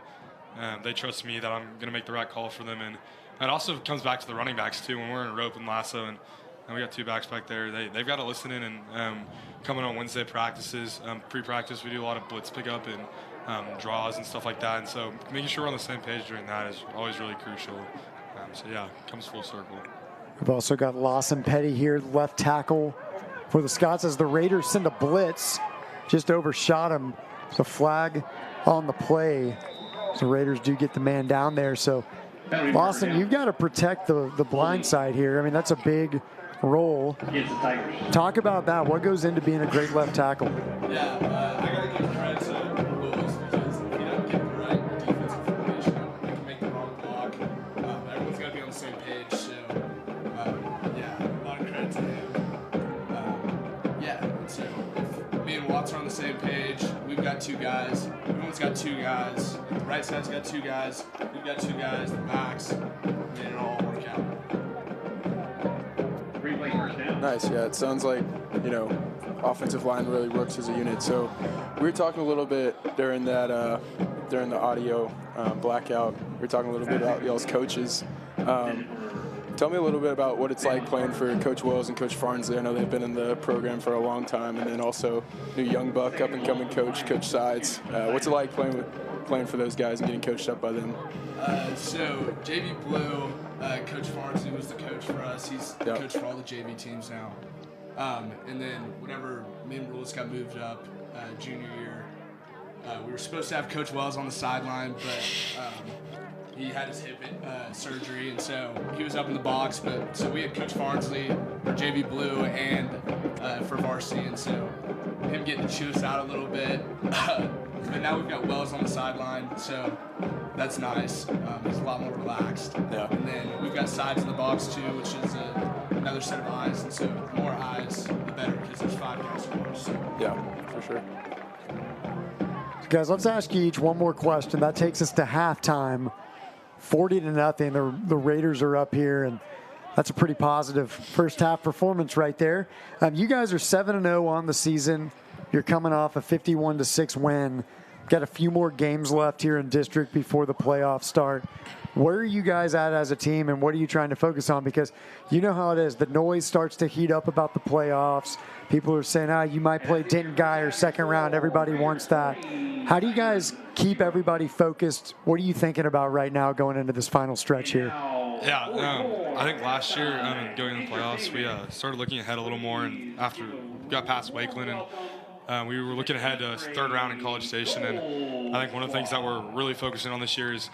they trust me that I'm going to make the right call for them. And it also comes back to the running backs, too. When we're in rope and lasso, and we got two backs back there, they've got to listen in. And coming on Wednesday practices, pre-practice, we do a lot of blitz pickup and draws and stuff like that. And so making sure we're on the same page during that is always really crucial. So, yeah, it comes full circle. We've also got Lawson Petty here, left tackle for the Scots as the Raiders send a blitz. Just overshot him. The flag on the play. So Raiders do get the man down there. So, Lawson, you've got to protect the blind side here. I mean, that's a big role. Talk about that. What goes into being a great left tackle? Yeah, I got to give credit to Willis because if you don't get the right defensive formation, you can make the wrong block. Everyone's got to be on the same page. So, yeah, a lot of credit to him. So if me and Watts are on the same page, we've got two guys. Everyone's got two guys. The right side's got two guys. We've got two guys. The backs made it all work out. Nice, yeah. It sounds like, offensive line really works as a unit. So we were talking a little bit during that, during the audio blackout. We were talking a little bit about y'all's coaches. Tell me a little bit about what it's like playing for Coach Wells and Coach Farnsley. I know they've been in the program for a long time, and then also new young buck, up-and-coming Coach Sides. What's it like playing for those guys and getting coached up by them? So JV Blue, Coach Farnsley was the coach for us. He's the coach for all the JV teams now. And then whenever me and Rules got moved up junior year, we were supposed to have Coach Wells on the sideline, but he had his hip surgery, and so he was up in the box. But so we had Coach Farnsley for JV Blue and for varsity, and so him getting to chew us out a little bit. But now we've got Wells on the sideline, so that's nice. He's a lot more relaxed. Yeah. And then we've got Sides in the box too, which is another set of eyes, and so the more eyes, the better, because there's 5 guys for us. So. Yeah, for sure. Guys, let's ask you each one more question. That takes us to halftime. 40-0. The Raiders are up here, and that's a pretty positive first half performance right there. You guys are 7-0 on the season. You're coming off a 51-6 win. Got a few more games left here in district before the playoffs start. Where are you guys at as a team, and what are you trying to focus on? Because you know how it is. The noise starts to heat up about the playoffs. People are saying, you might play Denton Guy or second round. Everybody wants that. How do you guys keep everybody focused? What are you thinking about right now going into this final stretch here? Yeah, I think last year going into the playoffs, we started looking ahead a little more, and after we got past Wakeland, and we were looking ahead to third round in College Station. And I think one of the things that we're really focusing on this year is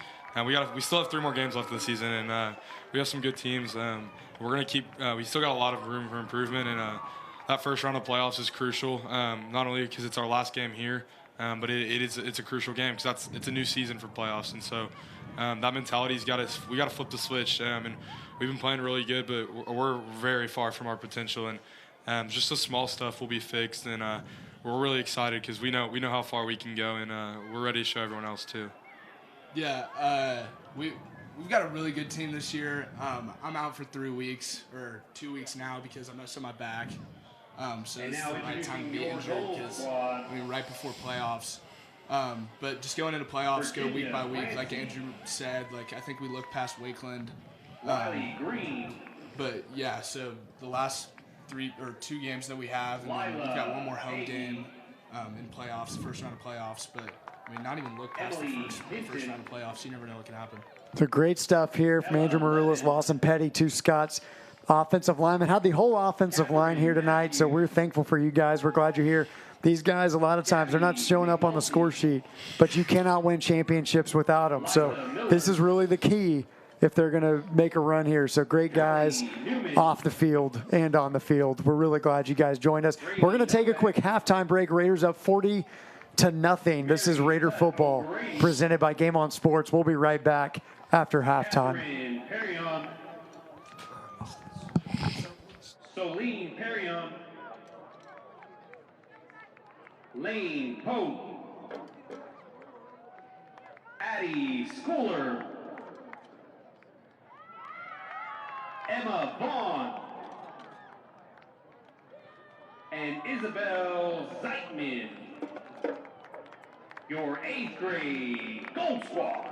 we still have 3 more games left of the season, and we have some good teams. We're going to keep we still got a lot of room for improvement, and that first round of playoffs is crucial, not only because it's our last game here, but it's a crucial game because it's a new season for playoffs. And so that mentality's we got to flip the switch, and we've been playing really good, but we're very far from our potential, and just the small stuff will be fixed, and we're really excited because we know how far we can go, and we're ready to show everyone else too. Yeah, we've got a really good team this year. I'm out for 3 weeks or 2 weeks now because I messed up my back. So this is the right time to be injured because right before playoffs. But just going into playoffs, go week by week, like Andrew said. Like I think we look past Wakeland. But yeah, so the last 2 games that we have, and then we've got one more home game in playoffs, the first round of playoffs. But I mean, not even look past the first round of playoffs. You never know what can happen. So great stuff here from Andrew Maroulis, Lawson Petty, 2 Scots offensive linemen. Had the whole offensive line here tonight, so we're thankful for you guys. We're glad you're here. These guys, a lot of times, they're not showing up on the score sheet, but you cannot win championships without them. So this is really the key if they're going to make a run here. So great guys off the field and on the field. We're really glad you guys joined us. We're going to take a quick halftime break. Raiders up 40-0. This is Raider football presented by Game On Sports. We'll be right back after halftime. Solene Perrion, Lane Pope, Addie Schooler, Emma Vaughn, and Isabel Zeitman, your 8th grade Gold Squad.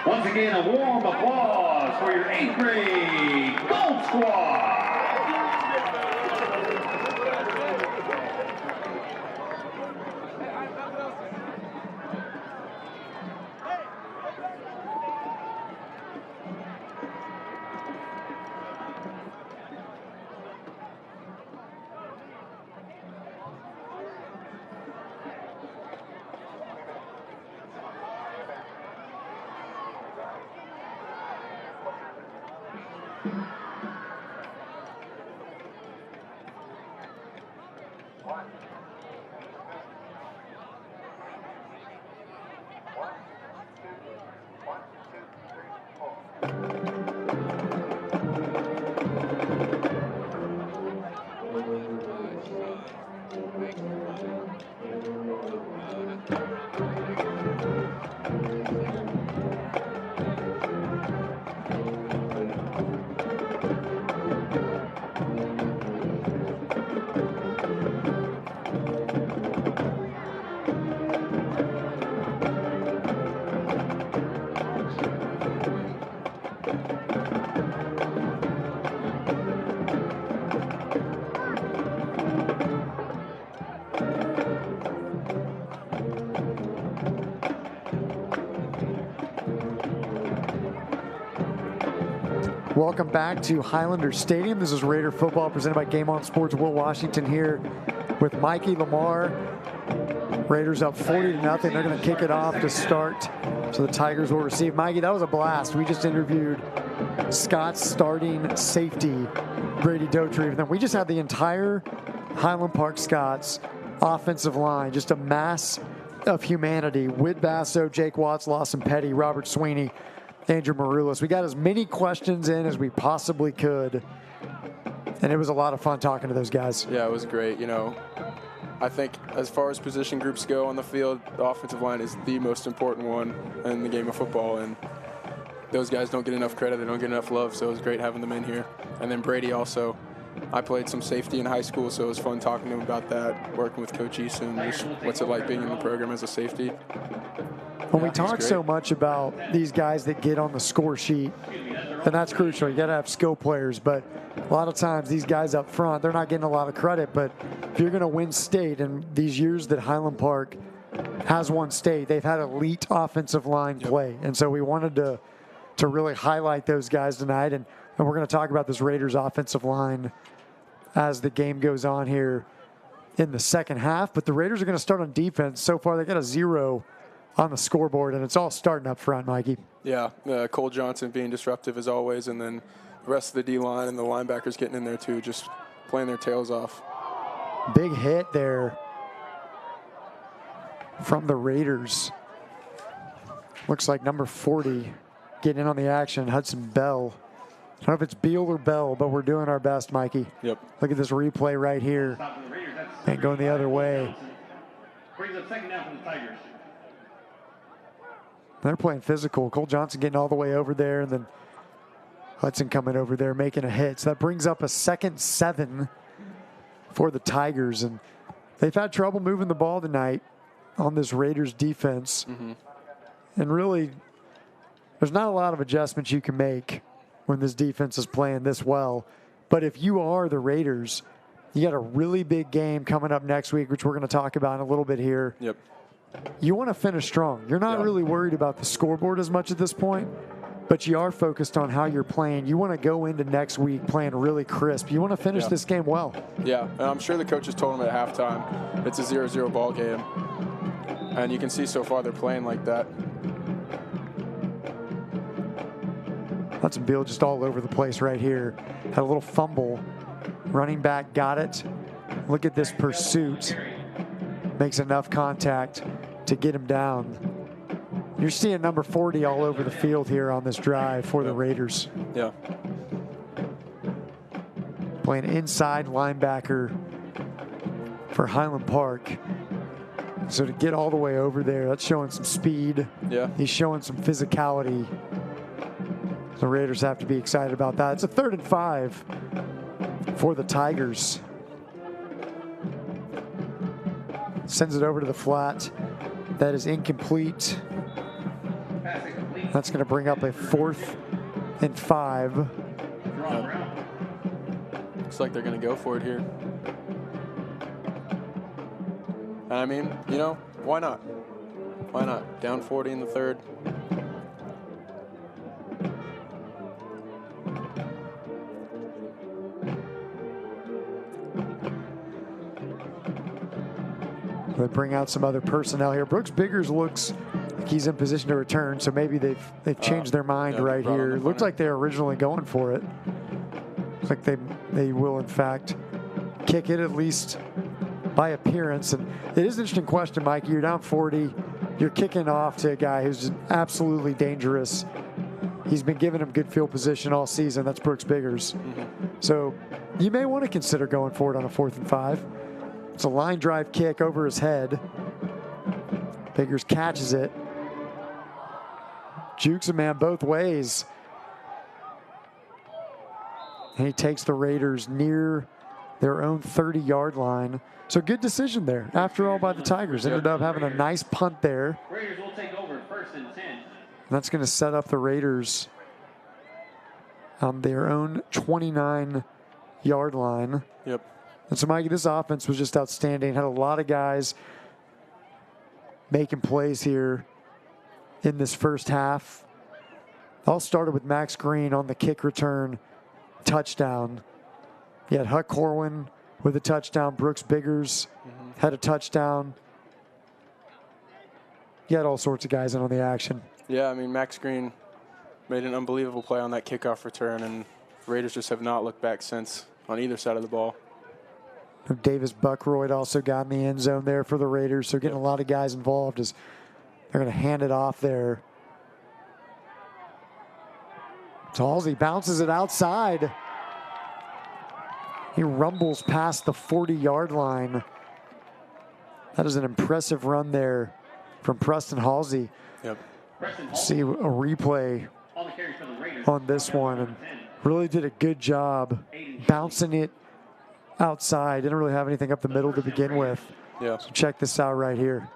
Once again, a warm applause for your 8th grade Gold Squad. Welcome back to Highlander Stadium. This is Raider football presented by Game On Sports. Will Washington here with Mikey Lamar. Raiders up 40-0. They're going to kick it off to start. So the Tigers will receive. Mikey, that was a blast. We just interviewed Scott's starting safety, Brady Dotrieve. Then we just had the entire Highland Park Scots offensive line, just a mass of humanity. Whit Basso, Jake Watts, Lawson Petty, Robert Sweeney, Andrew Maroulis. We got as many questions in as we possibly could, and it was a lot of fun talking to those guys. Yeah, it was great. You know, I think as far as position groups go on the field, the offensive line is the most important one in the game of football, and those guys don't get enough credit. They don't get enough love, so it was great having them in here. And then Brady also. I played some safety in high school, so it was fun talking to him about that, working with Coach Eason, just what's it like being in the program as a safety. When we talk so much about these guys that get on the score sheet, and that's crucial. You got to have skill players, but a lot of times these guys up front, they're not getting a lot of credit. But if you're going to win state, and these years that Highland Park has won state, they've had elite offensive line play. And so we wanted to really highlight those guys tonight. And we're going to talk about this Raiders offensive line as the game goes on here in the second half. But the Raiders are going to start on defense. So far, they got a 0 on the scoreboard, and it's all starting up front, Mikey. Yeah, Cole Johnson being disruptive as always, and then the rest of the D-line and the linebackers getting in there too, just playing their tails off. Big hit there from the Raiders. Looks like number 40 getting in on the action, Hudson Bell. I don't know if it's Beal or Bell, but we're doing our best, Mikey. Yep. Look at this replay right here. And going the other way. Brings up second down for the Tigers. They're playing physical. Cole Johnson getting all the way over there, and then Hudson coming over there making a hit. So that brings up a 2nd-7 for the Tigers. And they've had trouble moving the ball tonight on this Raiders defense. Mm-hmm. And really, there's not a lot of adjustments you can make when this defense is playing this well. But if you are the Raiders, you got a really big game coming up next week, which we're going to talk about in a little bit here. Yep. You want to finish strong. You're not really worried about the scoreboard as much at this point, but you are focused on how you're playing. You want to go into next week playing really crisp. You want to finish this game well. Yeah, and I'm sure the coaches told them at halftime it's a 0-0 ball game. And you can see so far they're playing like that. Hudson Beal just all over the place right here. Had a little fumble. Running back got it. Look at this pursuit. Makes enough contact to get him down. You're seeing number 40 all over the field here on this drive for the Raiders. Yeah. Playing inside linebacker for Highland Park. So to get all the way over there, that's showing some speed. Yeah. He's showing some physicality. The Raiders have to be excited about that. It's a 3rd and 5 for the Tigers. Sends it over to the flat. That is incomplete. That's going to bring up a 4th and 5. Looks like they're going to go for it here. I mean, you know, why not? Why not? Down 40 in the 3rd. They bring out some other personnel here. Brooks Biggers looks like he's in position to return, so maybe they've changed their mind right here. Looks like they're originally going for it. Looks like they will, in fact, kick it at least by appearance. And it is an interesting question, Mike. You're down 40. You're kicking off to a guy who's just absolutely dangerous. He's been giving him good field position all season. That's Brooks Biggers. Mm-hmm. So you may want to consider going for it on a 4th and 5. It's a line drive kick over his head. Biggers catches it. Jukes a man both ways. And he takes the Raiders near their own 30-yard line. So good decision there, after all, by the Tigers. Ended up having a nice punt there. Raiders will take over 1st and 10. And that's going to set up the Raiders on their own 29-yard line. Yep. And so, Mikey, this offense was just outstanding. Had a lot of guys making plays here in this first half. All started with Max Green on the kick return touchdown. You had Huck Corwin with a touchdown. Brooks Biggers had a touchdown. You had all sorts of guys in on the action. Yeah, I mean, Max Green made an unbelievable play on that kickoff return, and the Raiders just have not looked back since on either side of the ball. Davis Buckroyd also got in the end zone there for the Raiders. So getting a lot of guys involved as they're going to hand it off there. Halsey bounces it outside. He rumbles past the 40-yard line. That is an impressive run there from Preston Halsey. Yep. See a replay on this one and really did a good job bouncing it outside. Didn't really have anything up the middle to begin with. Yeah. So check this out right here.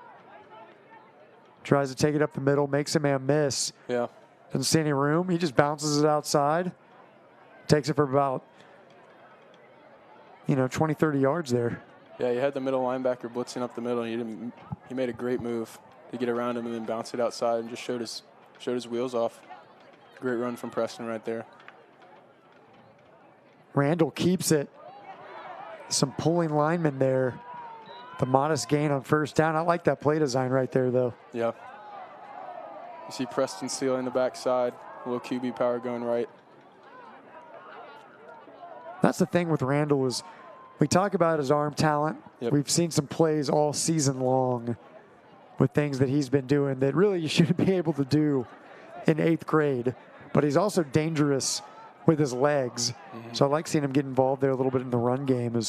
Tries to take it up the middle, makes a man miss. Yeah. Doesn't see any room. He just bounces it outside. Takes it for about, 20, 30 yards there. Yeah, you had the middle linebacker blitzing up the middle. And he made a great move to get around him and then bounce it outside and just showed his wheels off. Great run from Preston right there. Randall keeps it. Some pulling linemen there. The modest gain on first down. I like that play design right there, though. Yeah. You see Preston sealing the backside. A little QB power going right. That's the thing with Randall is we talk about his arm talent. Yep. We've seen some plays all season long with things that he's been doing that really you shouldn't be able to do in 8th grade. But he's also dangerous with his legs. Mm-hmm. So I like seeing him get involved there a little bit in the run game.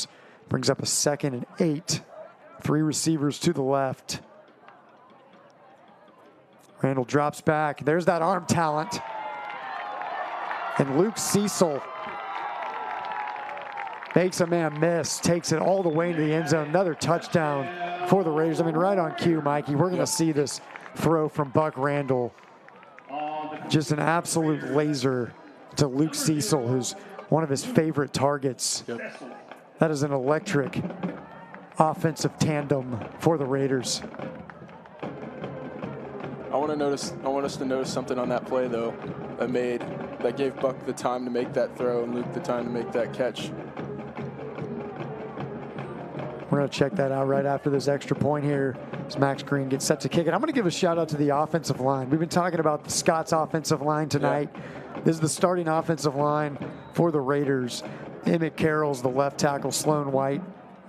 Brings up a 2nd and 8. 3 receivers to the left. Randall drops back. There's that arm talent. And Luke Cecil makes a man miss, takes it all the way into the end zone. Another touchdown for the Raiders. I mean, right on cue, Mikey. We're going to see this throw from Buck Randall. Just an absolute laser to Luke Cecil, who's one of his favorite targets. Yep. That is an electric offensive tandem for the Raiders. I want us to notice something on that play though that gave Buck the time to make that throw and Luke the time to make that catch. We're going to check that out right after this extra point here as Max Green gets set to kick it. I'm going to give a shout out to the offensive line. We've been talking about the Scott's offensive line tonight. Yeah. This is the starting offensive line for the Raiders. Emmett Carroll's the left tackle, Sloan White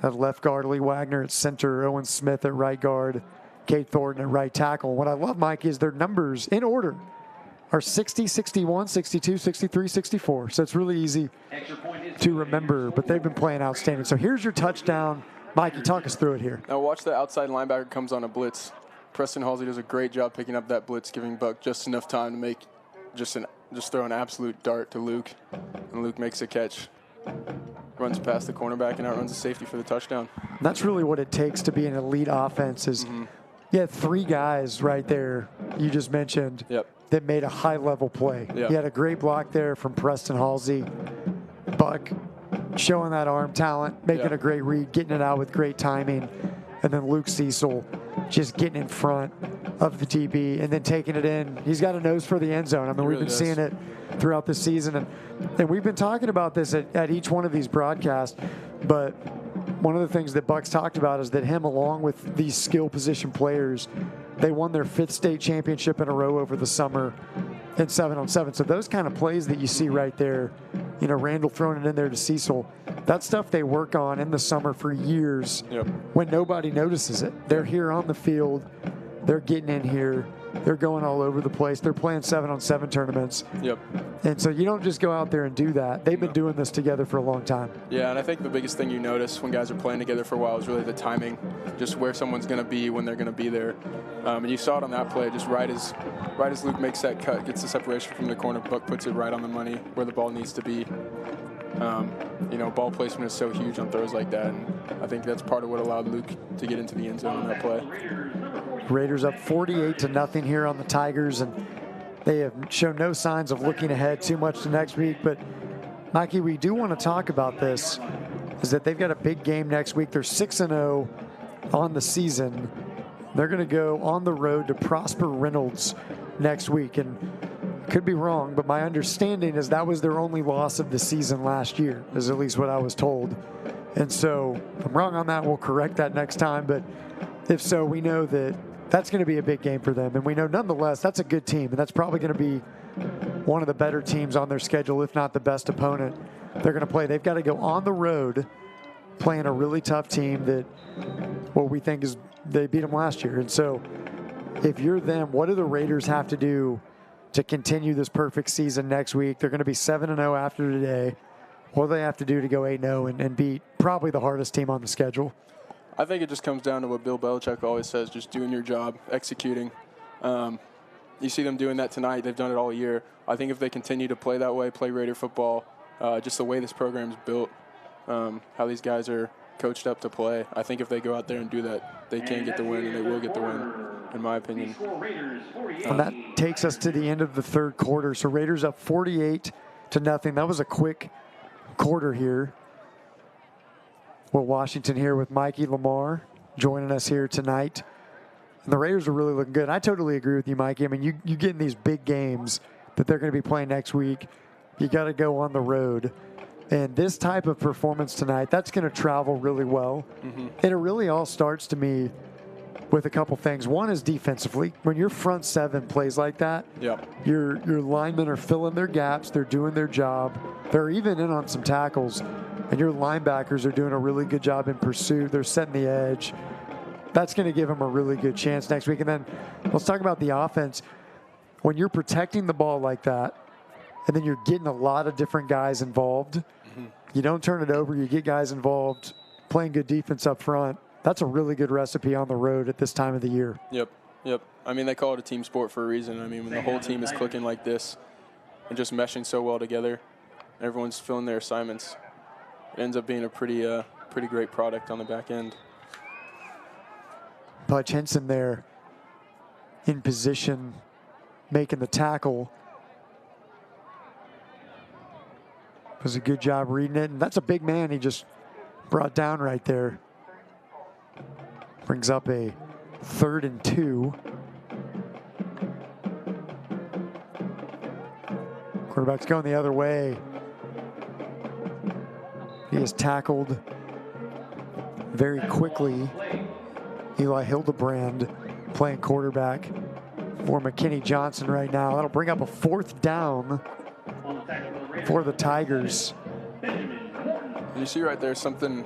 at left guard, Lee Wagner at center, Owen Smith at right guard, Kate Thornton at right tackle. What I love, Mike, is their numbers in order are 60, 61, 62, 63, 64. So it's really easy to remember, but they've been playing outstanding. So here's your touchdown. Mikey, talk us through it here. Now watch the outside linebacker comes on a blitz. Preston Halsey does a great job picking up that blitz, giving Buck just enough time to make just throw an absolute dart to Luke, and Luke makes a catch. Runs past the cornerback and outruns the safety for the touchdown. That's really what it takes to be an elite offense is you had 3 guys right there you just mentioned that made a high-level play. Yep. You had a great block there from Preston Halsey. Buck showing that arm talent, making a great read, getting it out with great timing. And then Luke Cecil just getting in front of the DB and then taking it in. He's got a nose for the end zone. I mean, we've been seeing it throughout the season. And we've been talking about this at each one of these broadcasts. But one of the things that Buck's talked about is that him, along with these skill position players, they won their 5th state championship in a row over the summer in 7-on-7. So those kind of plays that you see right there, Randall throwing it in there to Cecil, that stuff they work on in the summer for years when nobody notices it. They're here on the field. They're getting in here. They're going all over the place. They're playing 7-on-7 tournaments. Yep. And so you don't just go out there and do that. They've been doing this together for a long time. Yeah, and I think the biggest thing you notice when guys are playing together for a while is really the timing, just where someone's going to be when they're going to be there. And you saw it on that play, just right as Luke makes that cut, gets the separation from the corner, Buck puts it right on the money where the ball needs to be. Ball placement is so huge on throws like that, and I think that's part of what allowed Luke to get into the end zone on that play. Raiders up 48-0 here on the Tigers, and they have shown no signs of looking ahead too much to next week. But, Mikey, we do want to talk about this, is that they've got a big game next week. They're 6-0 on the season. They're going to go on the road to Prosper Reynolds next week. And could be wrong, but my understanding is that was their only loss of the season last year, is at least what I was told. And so if I'm wrong on that, we'll correct that next time. But if so, we know that that's going to be a big game for them. And we know nonetheless that's a good team, and that's probably going to be one of the better teams on their schedule, if not the best opponent they're going to play. They've got to go on the road playing a really tough team that what we think is they beat them last year. And so if you're them, what do the Raiders have to do to continue this perfect season next week? They're going to be 7-0 after today. What do they have to do to go 8-0 and beat probably the hardest team on the schedule? I think it just comes down to what Bill Belichick always says, just doing your job, executing. you see them doing that tonight. They've done it all year. I think if they continue to play that way, play Raider football, just the way this program's built, how these guys are coached up to play, I think if they go out there and do that, they can get the win, and they will get the win, in my opinion. And that takes us to the end of the third quarter. So Raiders up 48-0. That was a quick quarter here. Will Washington here with Mikey Lamar joining us here tonight. And the Raiders are really looking good. I totally agree with you, Mikey. I mean, you get in these big games that they're going to be playing next week, you got to go on the road. And this type of performance tonight, that's going to travel really well. Mm-hmm. And it really all starts to me with a couple things. One is defensively. When your front seven plays like that, your linemen are filling their gaps. They're doing their job. They're even in on some tackles. And your linebackers are doing a really good job in pursuit. They're setting the edge. That's going to give them a really good chance next week. And then let's talk about the offense. When you're protecting the ball like that, and then you're getting a lot of different guys involved, you don't turn it over, you get guys involved, playing good defense up front. That's a really good recipe on the road at this time of the year. Yep. I mean, they call it a team sport for a reason. I mean, when the whole team is clicking like this and just meshing so well together, everyone's filling their assignments, it ends up being a pretty great product on the back end. Butch Henson there in position, making the tackle. Does a good job reading it, and that's a big man he just brought down right there. Brings up a 3rd and 2. Quarterback's going the other way. He is tackled very quickly. Eli Hildebrand playing quarterback for McKinney Johnson right now. That'll bring up a 4th down for the Tigers. And you see right there something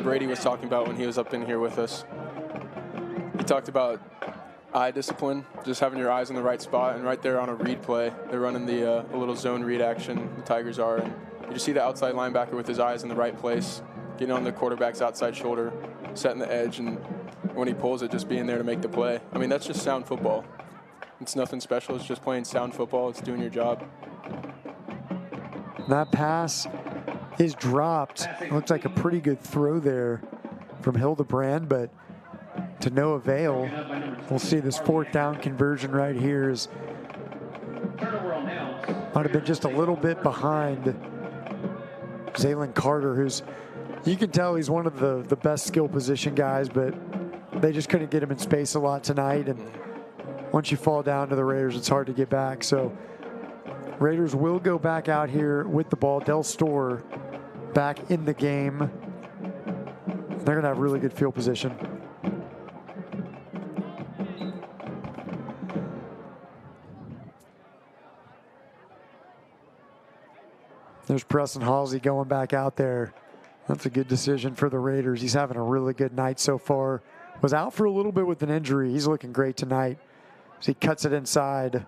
Brady was talking about when he was up in here with us. He talked about eye discipline, just having your eyes in the right spot, and right there on a read play, they're running a little zone read action, the Tigers are, and you just see the outside linebacker with his eyes in the right place, getting on the quarterback's outside shoulder, setting the edge, and when he pulls it, just being there to make the play. I mean, that's just sound football. It's nothing special. It's just playing sound football. It's doing your job. That pass is dropped. Looks like a pretty good throw there from Hildebrand, but to no avail. We'll see this 4th down conversion right here is might have been just a little bit behind Zaylen Carter, who's, you can tell he's one of the best skill position guys, but they just couldn't get him in space a lot tonight. And once you fall down to the Raiders, it's hard to get back. So Raiders will go back out here with the ball. Del Store back in the game. They're going to have really good field position. There's Preston Halsey going back out there. That's a good decision for the Raiders. He's having a really good night so far. Was out for a little bit with an injury. He's looking great tonight. So he cuts it inside.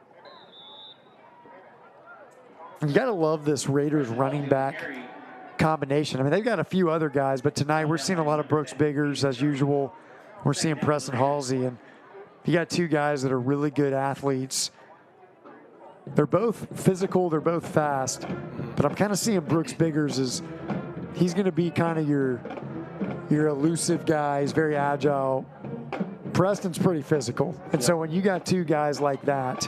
You got to love this Raiders running back combination. I mean, they've got a few other guys, but tonight we're seeing a lot of Brooks Biggers as usual. We're seeing Preston Halsey, and you got 2 guys that are really good athletes. They're both physical, they're both fast, but I'm kind of seeing Brooks Biggers as he's going to be kind of your elusive guy. He's very agile. Preston's pretty physical, and so when you got 2 guys like that,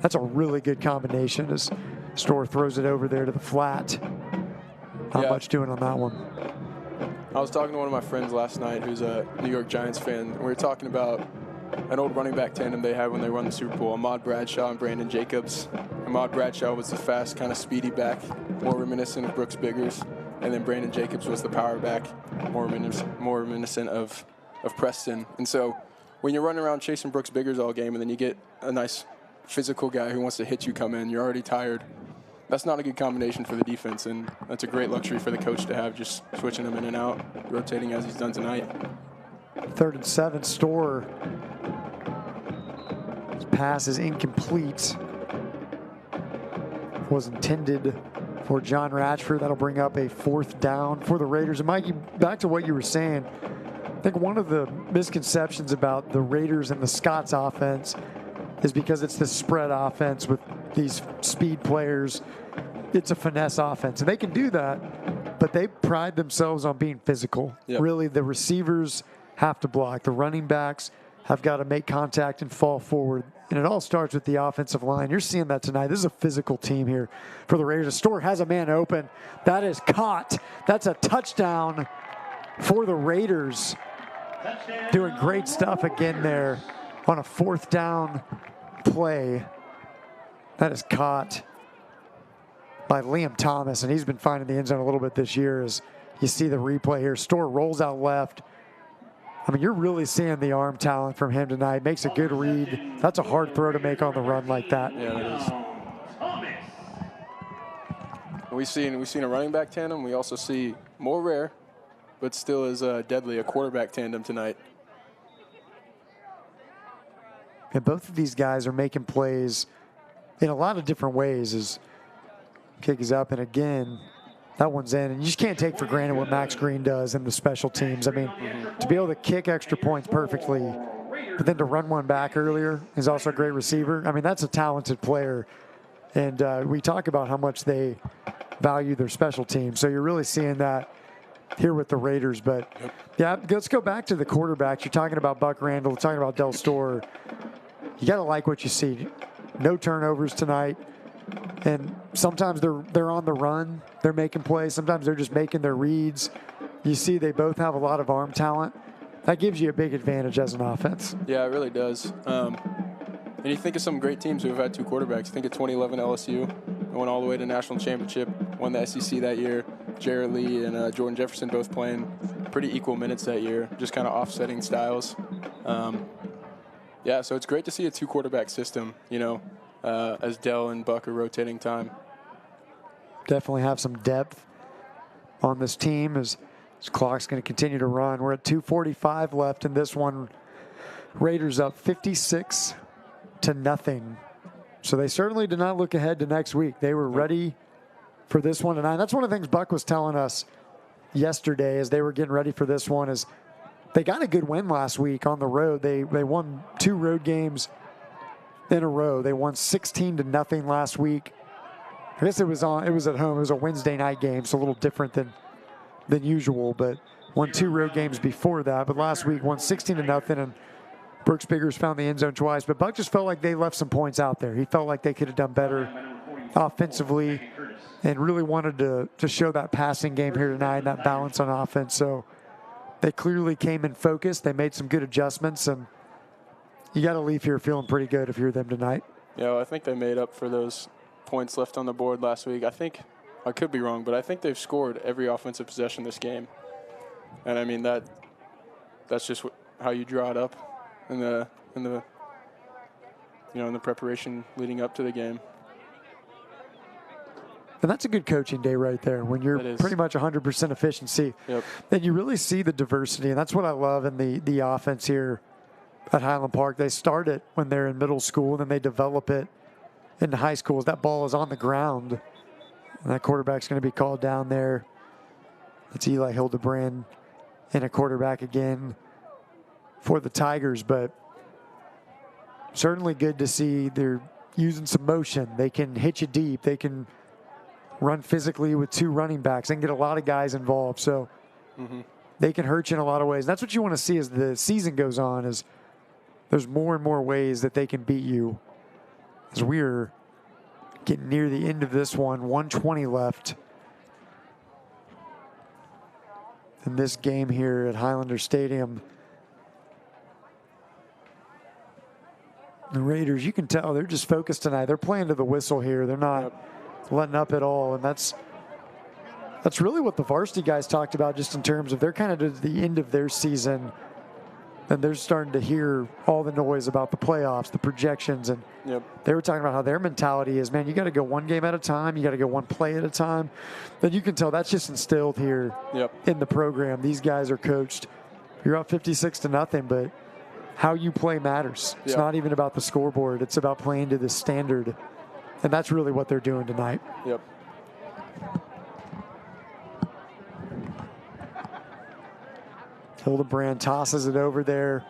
that's a really good combination. As Store throws it over there to the flat. Not much doing on that one. I was talking to one of my friends last night who's a New York Giants fan, and we were talking about an old running back tandem they had when they won the Super Bowl, Ahmad Bradshaw and Brandon Jacobs. Ahmad Bradshaw was the fast, kind of speedy back, more reminiscent of Brooks Biggers, and then Brandon Jacobs was the power back, more reminiscent of Preston. And so when you're running around chasing Brooks Biggers all game and then you get a nice physical guy who wants to hit you come in, you're already tired. That's not a good combination for the defense, and that's a great luxury for the coach to have, just switching them in and out, rotating as he's done tonight. 3rd and 7, Store. His pass is incomplete. Was intended for John Ratchford. That'll bring up a 4th down for the Raiders. And Mikey, back to what you were saying, I think one of the misconceptions about the Raiders and the Scots offense is because it's this spread offense with these speed players. It's a finesse offense, and they can do that, but they pride themselves on being physical. Yep. Really, the receivers have to block. The running backs have got to make contact and fall forward, and it all starts with the offensive line. You're seeing that tonight. This is a physical team here for the Raiders. Store has a man open. That is caught. That's a touchdown for the Raiders. Doing great stuff again there on a 4th down play. That is caught by Liam Thomas, and he's been finding the end zone a little bit this year as you see the replay here. Store rolls out left. I mean, you're really seeing the arm talent from him tonight. Makes a good read. That's a hard throw to make on the run like that. Yeah, it is. We've seen a running back tandem. We also see, more rare, but still is deadly, a quarterback tandem tonight. And both of these guys are making plays in a lot of different ways. As kick is up, and again, that one's in. And you just can't take for granted what Max Green does in the special teams. I mean, to be able to kick extra points perfectly, but then to run one back earlier, is also a great receiver. I mean, that's a talented player. And we talk about how much they value their special teams. So you're really seeing that here with the Raiders. But, yeah, let's go back to the quarterbacks. You're talking about Buck Randall, talking about Del Store. You got to like what you see. No turnovers tonight. And sometimes they're on the run. They're making plays. Sometimes they're just making their reads. You see they both have a lot of arm talent. That gives you a big advantage as an offense. Yeah, it really does. And you think of some great teams who have had 2 quarterbacks. Think of 2011 LSU. They went all the way to national championship, won the SEC that year. Jared Lee and Jordan Jefferson both playing pretty equal minutes that year, just kind of offsetting styles. Yeah, so it's great to see a 2-quarterback system, as Dell and Buck are rotating time. Definitely have some depth on this team as this clock's going to continue to run. We're at 2:45 left in this one. Raiders up 56-0. So they certainly did not look ahead to next week. They were ready for this one tonight. That's one of the things Buck was telling us yesterday as they were getting ready for this one is they got a good win last week on the road. They won 2 road games in a row. They won 16-0 last week. I guess it was at home. It was a Wednesday night game, so a little different than usual, but won 2 road games before that. But last week won 16-0, and Brooks Biggers found the end zone twice. But Buck just felt like they left some points out there. He felt like they could have done better offensively and really wanted to show that passing game here tonight and that balance on offense. So they clearly came in focused. They made some good adjustments, and you got to leave here feeling pretty good if you're them tonight. Yeah, well, I think they made up for those points left on the board last week. I could be wrong, but I think they've scored every offensive possession this game. And I mean that's just how you draw it up in the preparation leading up to the game. And that's a good coaching day right there when you're pretty much 100% efficiency. Yep. Then you really see the diversity, and that's what I love in the offense here at Highland Park. They start it when they're in middle school, and then they develop it into high school. That ball is on the ground, and that quarterback's going to be called down there. It's Eli Hildebrand and a quarterback again for the Tigers, but certainly good to see they're using some motion. They can hit you deep. They can run physically with 2 running backs and get a lot of guys involved. So they can hurt you in a lot of ways. That's what you want to see as the season goes on, is there's more and more ways that they can beat you. As we're getting near the end of this one, 1:20 left in this game here at Highlander Stadium. The Raiders, you can tell they're just focused tonight. They're playing to the whistle here. They're not letting up at all, and that's really what the varsity guys talked about, just in terms of they're kind of to the end of their season, and they're starting to hear all the noise about the playoffs, the projections, and they were talking about how their mentality is, man, you got to go one game at a time, you got to go one play at a time. Then you can tell that's just instilled here in the program. These guys are coached. You're up 56-0, but how you play matters. It's not even about the scoreboard. It's about playing to the standard. And that's really what they're doing tonight. Yep. Hildebrand tosses it over there.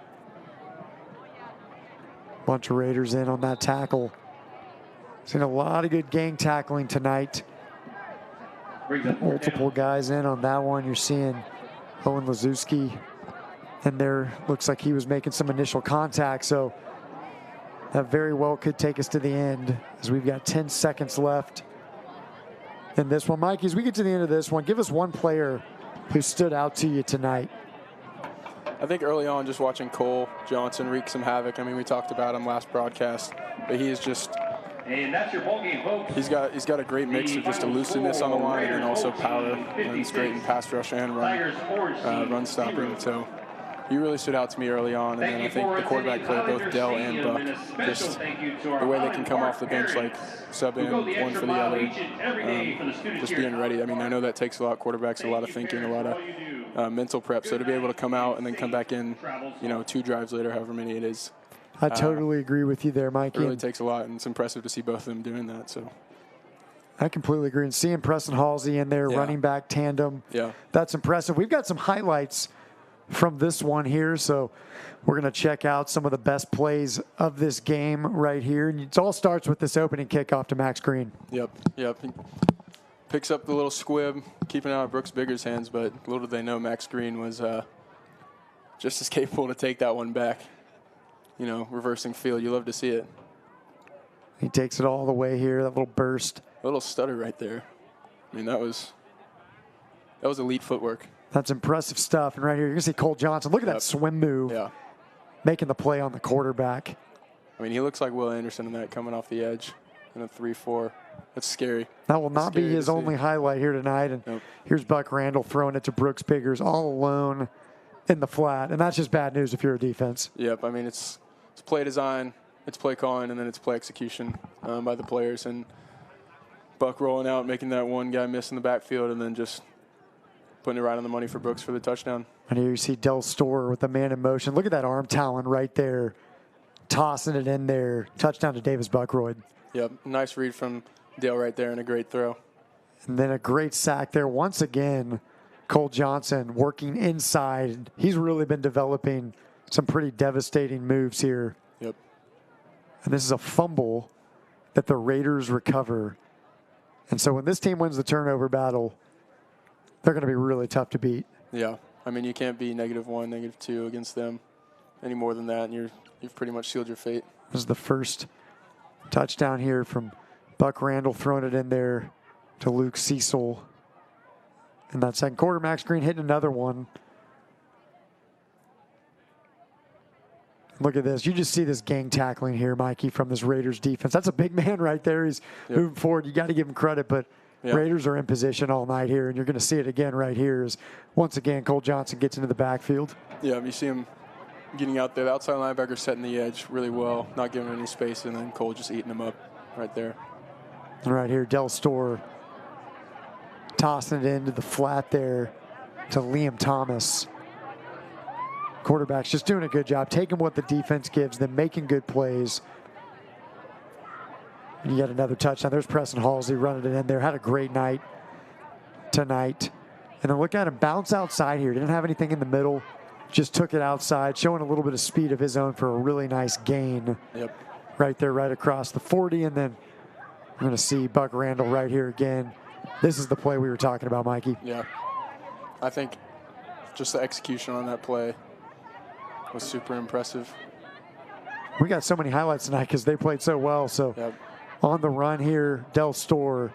Bunch of Raiders in on that tackle. Seen a lot of good gang tackling tonight. Multiple guys in on that one. You're seeing Owen Lazuski in there. Looks like he was making some initial contact, so that very well could take us to the end as we've got 10 seconds left in this one. Mikey, as we get to the end of this one, give us one player who stood out to you tonight. I think early on, just watching Cole Johnson wreak some havoc. I mean, we talked about him last broadcast, but he is just, And that's your ball game, folks. he's got a great mix of just elusiveness on the line and then also power. And he's great in pass rush and run stopping. So he really stood out to me early on. And then I think the quarterback play, both Dell and Buck, just the way they can come off the bench, like sub in one for the other, just being ready. I mean, I know that takes a lot. Quarterbacks, a lot of thinking, a lot of mental prep. So to be able to come out and then come back in, 2 drives later, however many it is. I totally agree with you there, Mikey. It really takes a lot, and it's impressive to see both of them doing that. So I completely agree. And seeing Preston Halsey in there, running back tandem, that's impressive. We've got some highlights from this one here, so we're going to check out some of the best plays of this game right here. And it all starts with this opening kickoff to Max Green. Yep. He picks up the little squib, keeping it out of Brooks Bigger's hands, but little did they know Max Green was just as capable to take that one back. Reversing field. You love to see it. He takes it all the way here, that little burst. A little stutter right there. I mean, that was elite footwork. That's impressive stuff. And right here, you can see Cole Johnson. Look at that swim move. Yeah. Making the play on the quarterback. I mean, he looks like Will Anderson in that, coming off the edge in a 3-4. That's scary. That will not be his only highlight here tonight. And here's Buck Randall throwing it to Brooks Biggers all alone in the flat. And that's just bad news if you're a defense. Yep. I mean, it's play design, it's play calling, and then it's play execution by the players. And Buck rolling out, making that one guy miss in the backfield, and then just putting it right on the money for Brooks for the touchdown. And here you see Del Storer with the man in motion. Look at that arm talent right there, tossing it in there. Touchdown to Davis Buckroyd. Yep, nice read from Dale right there and a great throw. And then a great sack there. Once again, Cole Johnson working inside. He's really been developing some pretty devastating moves here. Yep. And this is a fumble that the Raiders recover. And so when this team wins the turnover battle, they're going to be really tough to beat. Yeah. I mean, you can't be -1, -2 against them any more than that, and you've pretty much sealed your fate. This is the first touchdown here from Buck Randall, throwing it in there to Luke Cecil. In that second quarter, Max Green hitting another one. Look at this. You just see this gang tackling here, Mikey, from this Raiders defense. That's a big man right there. He's moving forward. You got to give him credit, but Raiders are in position all night here, and you're going to see it again right here as, once again, Cole Johnson gets into the backfield. Yeah, you see him getting out there. The outside linebacker setting the edge really well, not giving any space, and then Cole just eating him up right there. And right here, Del Storer tossing it into the flat there to Liam Thomas. Quarterback's just doing a good job, taking what the defense gives them, making good plays. And you got another touchdown. There's Preston Halsey running it in there. Had a great night tonight. And then look at him bounce outside here. Didn't have anything in the middle. Just took it outside, showing a little bit of speed of his own for a really nice gain. Yep. Right there, right across the 40. And then we're going to see Buck Randall right here again. This is the play we were talking about, Mikey. Yeah. I think just the execution on that play was super impressive. We got so many highlights tonight because they played so well. So on the run here, Del Storer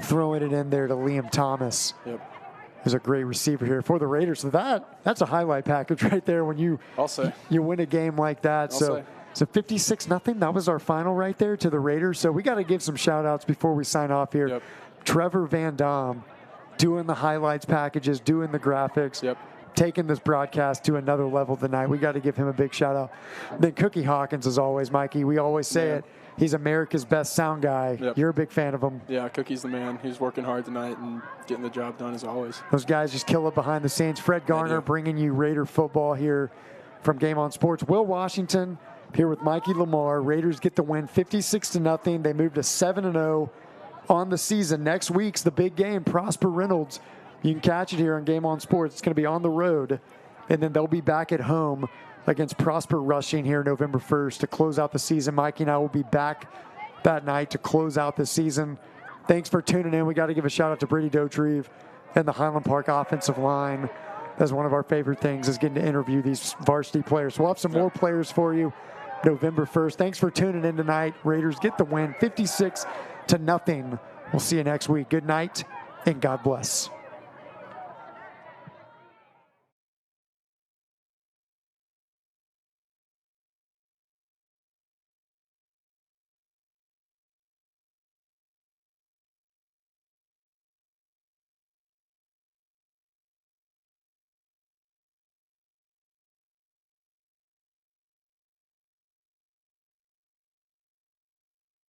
throwing it in there to Liam Thomas. Yep. There's a great receiver here for the Raiders. So that's a highlight package right there when you win a game like that. So 56-0. That was our final right there to the Raiders. So we got to give some shout outs before we sign off here. Yep. Trevor Van Dam doing the highlights packages, doing the graphics. Yep. Taking this broadcast to another level tonight. We got to give him a big shout out. Then Cookie Hawkins, as always, Mikey. We always say it. He's America's best sound guy. Yep. You're a big fan of him. Yeah, Cookie's the man. He's working hard tonight and getting the job done as always. Those guys just kill it behind the scenes. Fred Garner bringing you Raider football here from Game On Sports. Will Washington here with Mikey Lamar. Raiders get the win 56-0. They move to 7-0 on the season. Next week's the big game. Prosper Reynolds. You can catch it here on Game On Sports. It's going to be on the road, and then they'll be back at home against Prosper Rushing here November 1st to close out the season. Mikey and I will be back that night to close out the season. Thanks for tuning in. We got to give a shout out to Brady Dotrieve and the Highland Park offensive line. That's one of our favorite things, is getting to interview these varsity players. We'll have some more players for you November 1st. Thanks for tuning in tonight. Raiders get the win 56-0. We'll see you next week. Good night and God bless.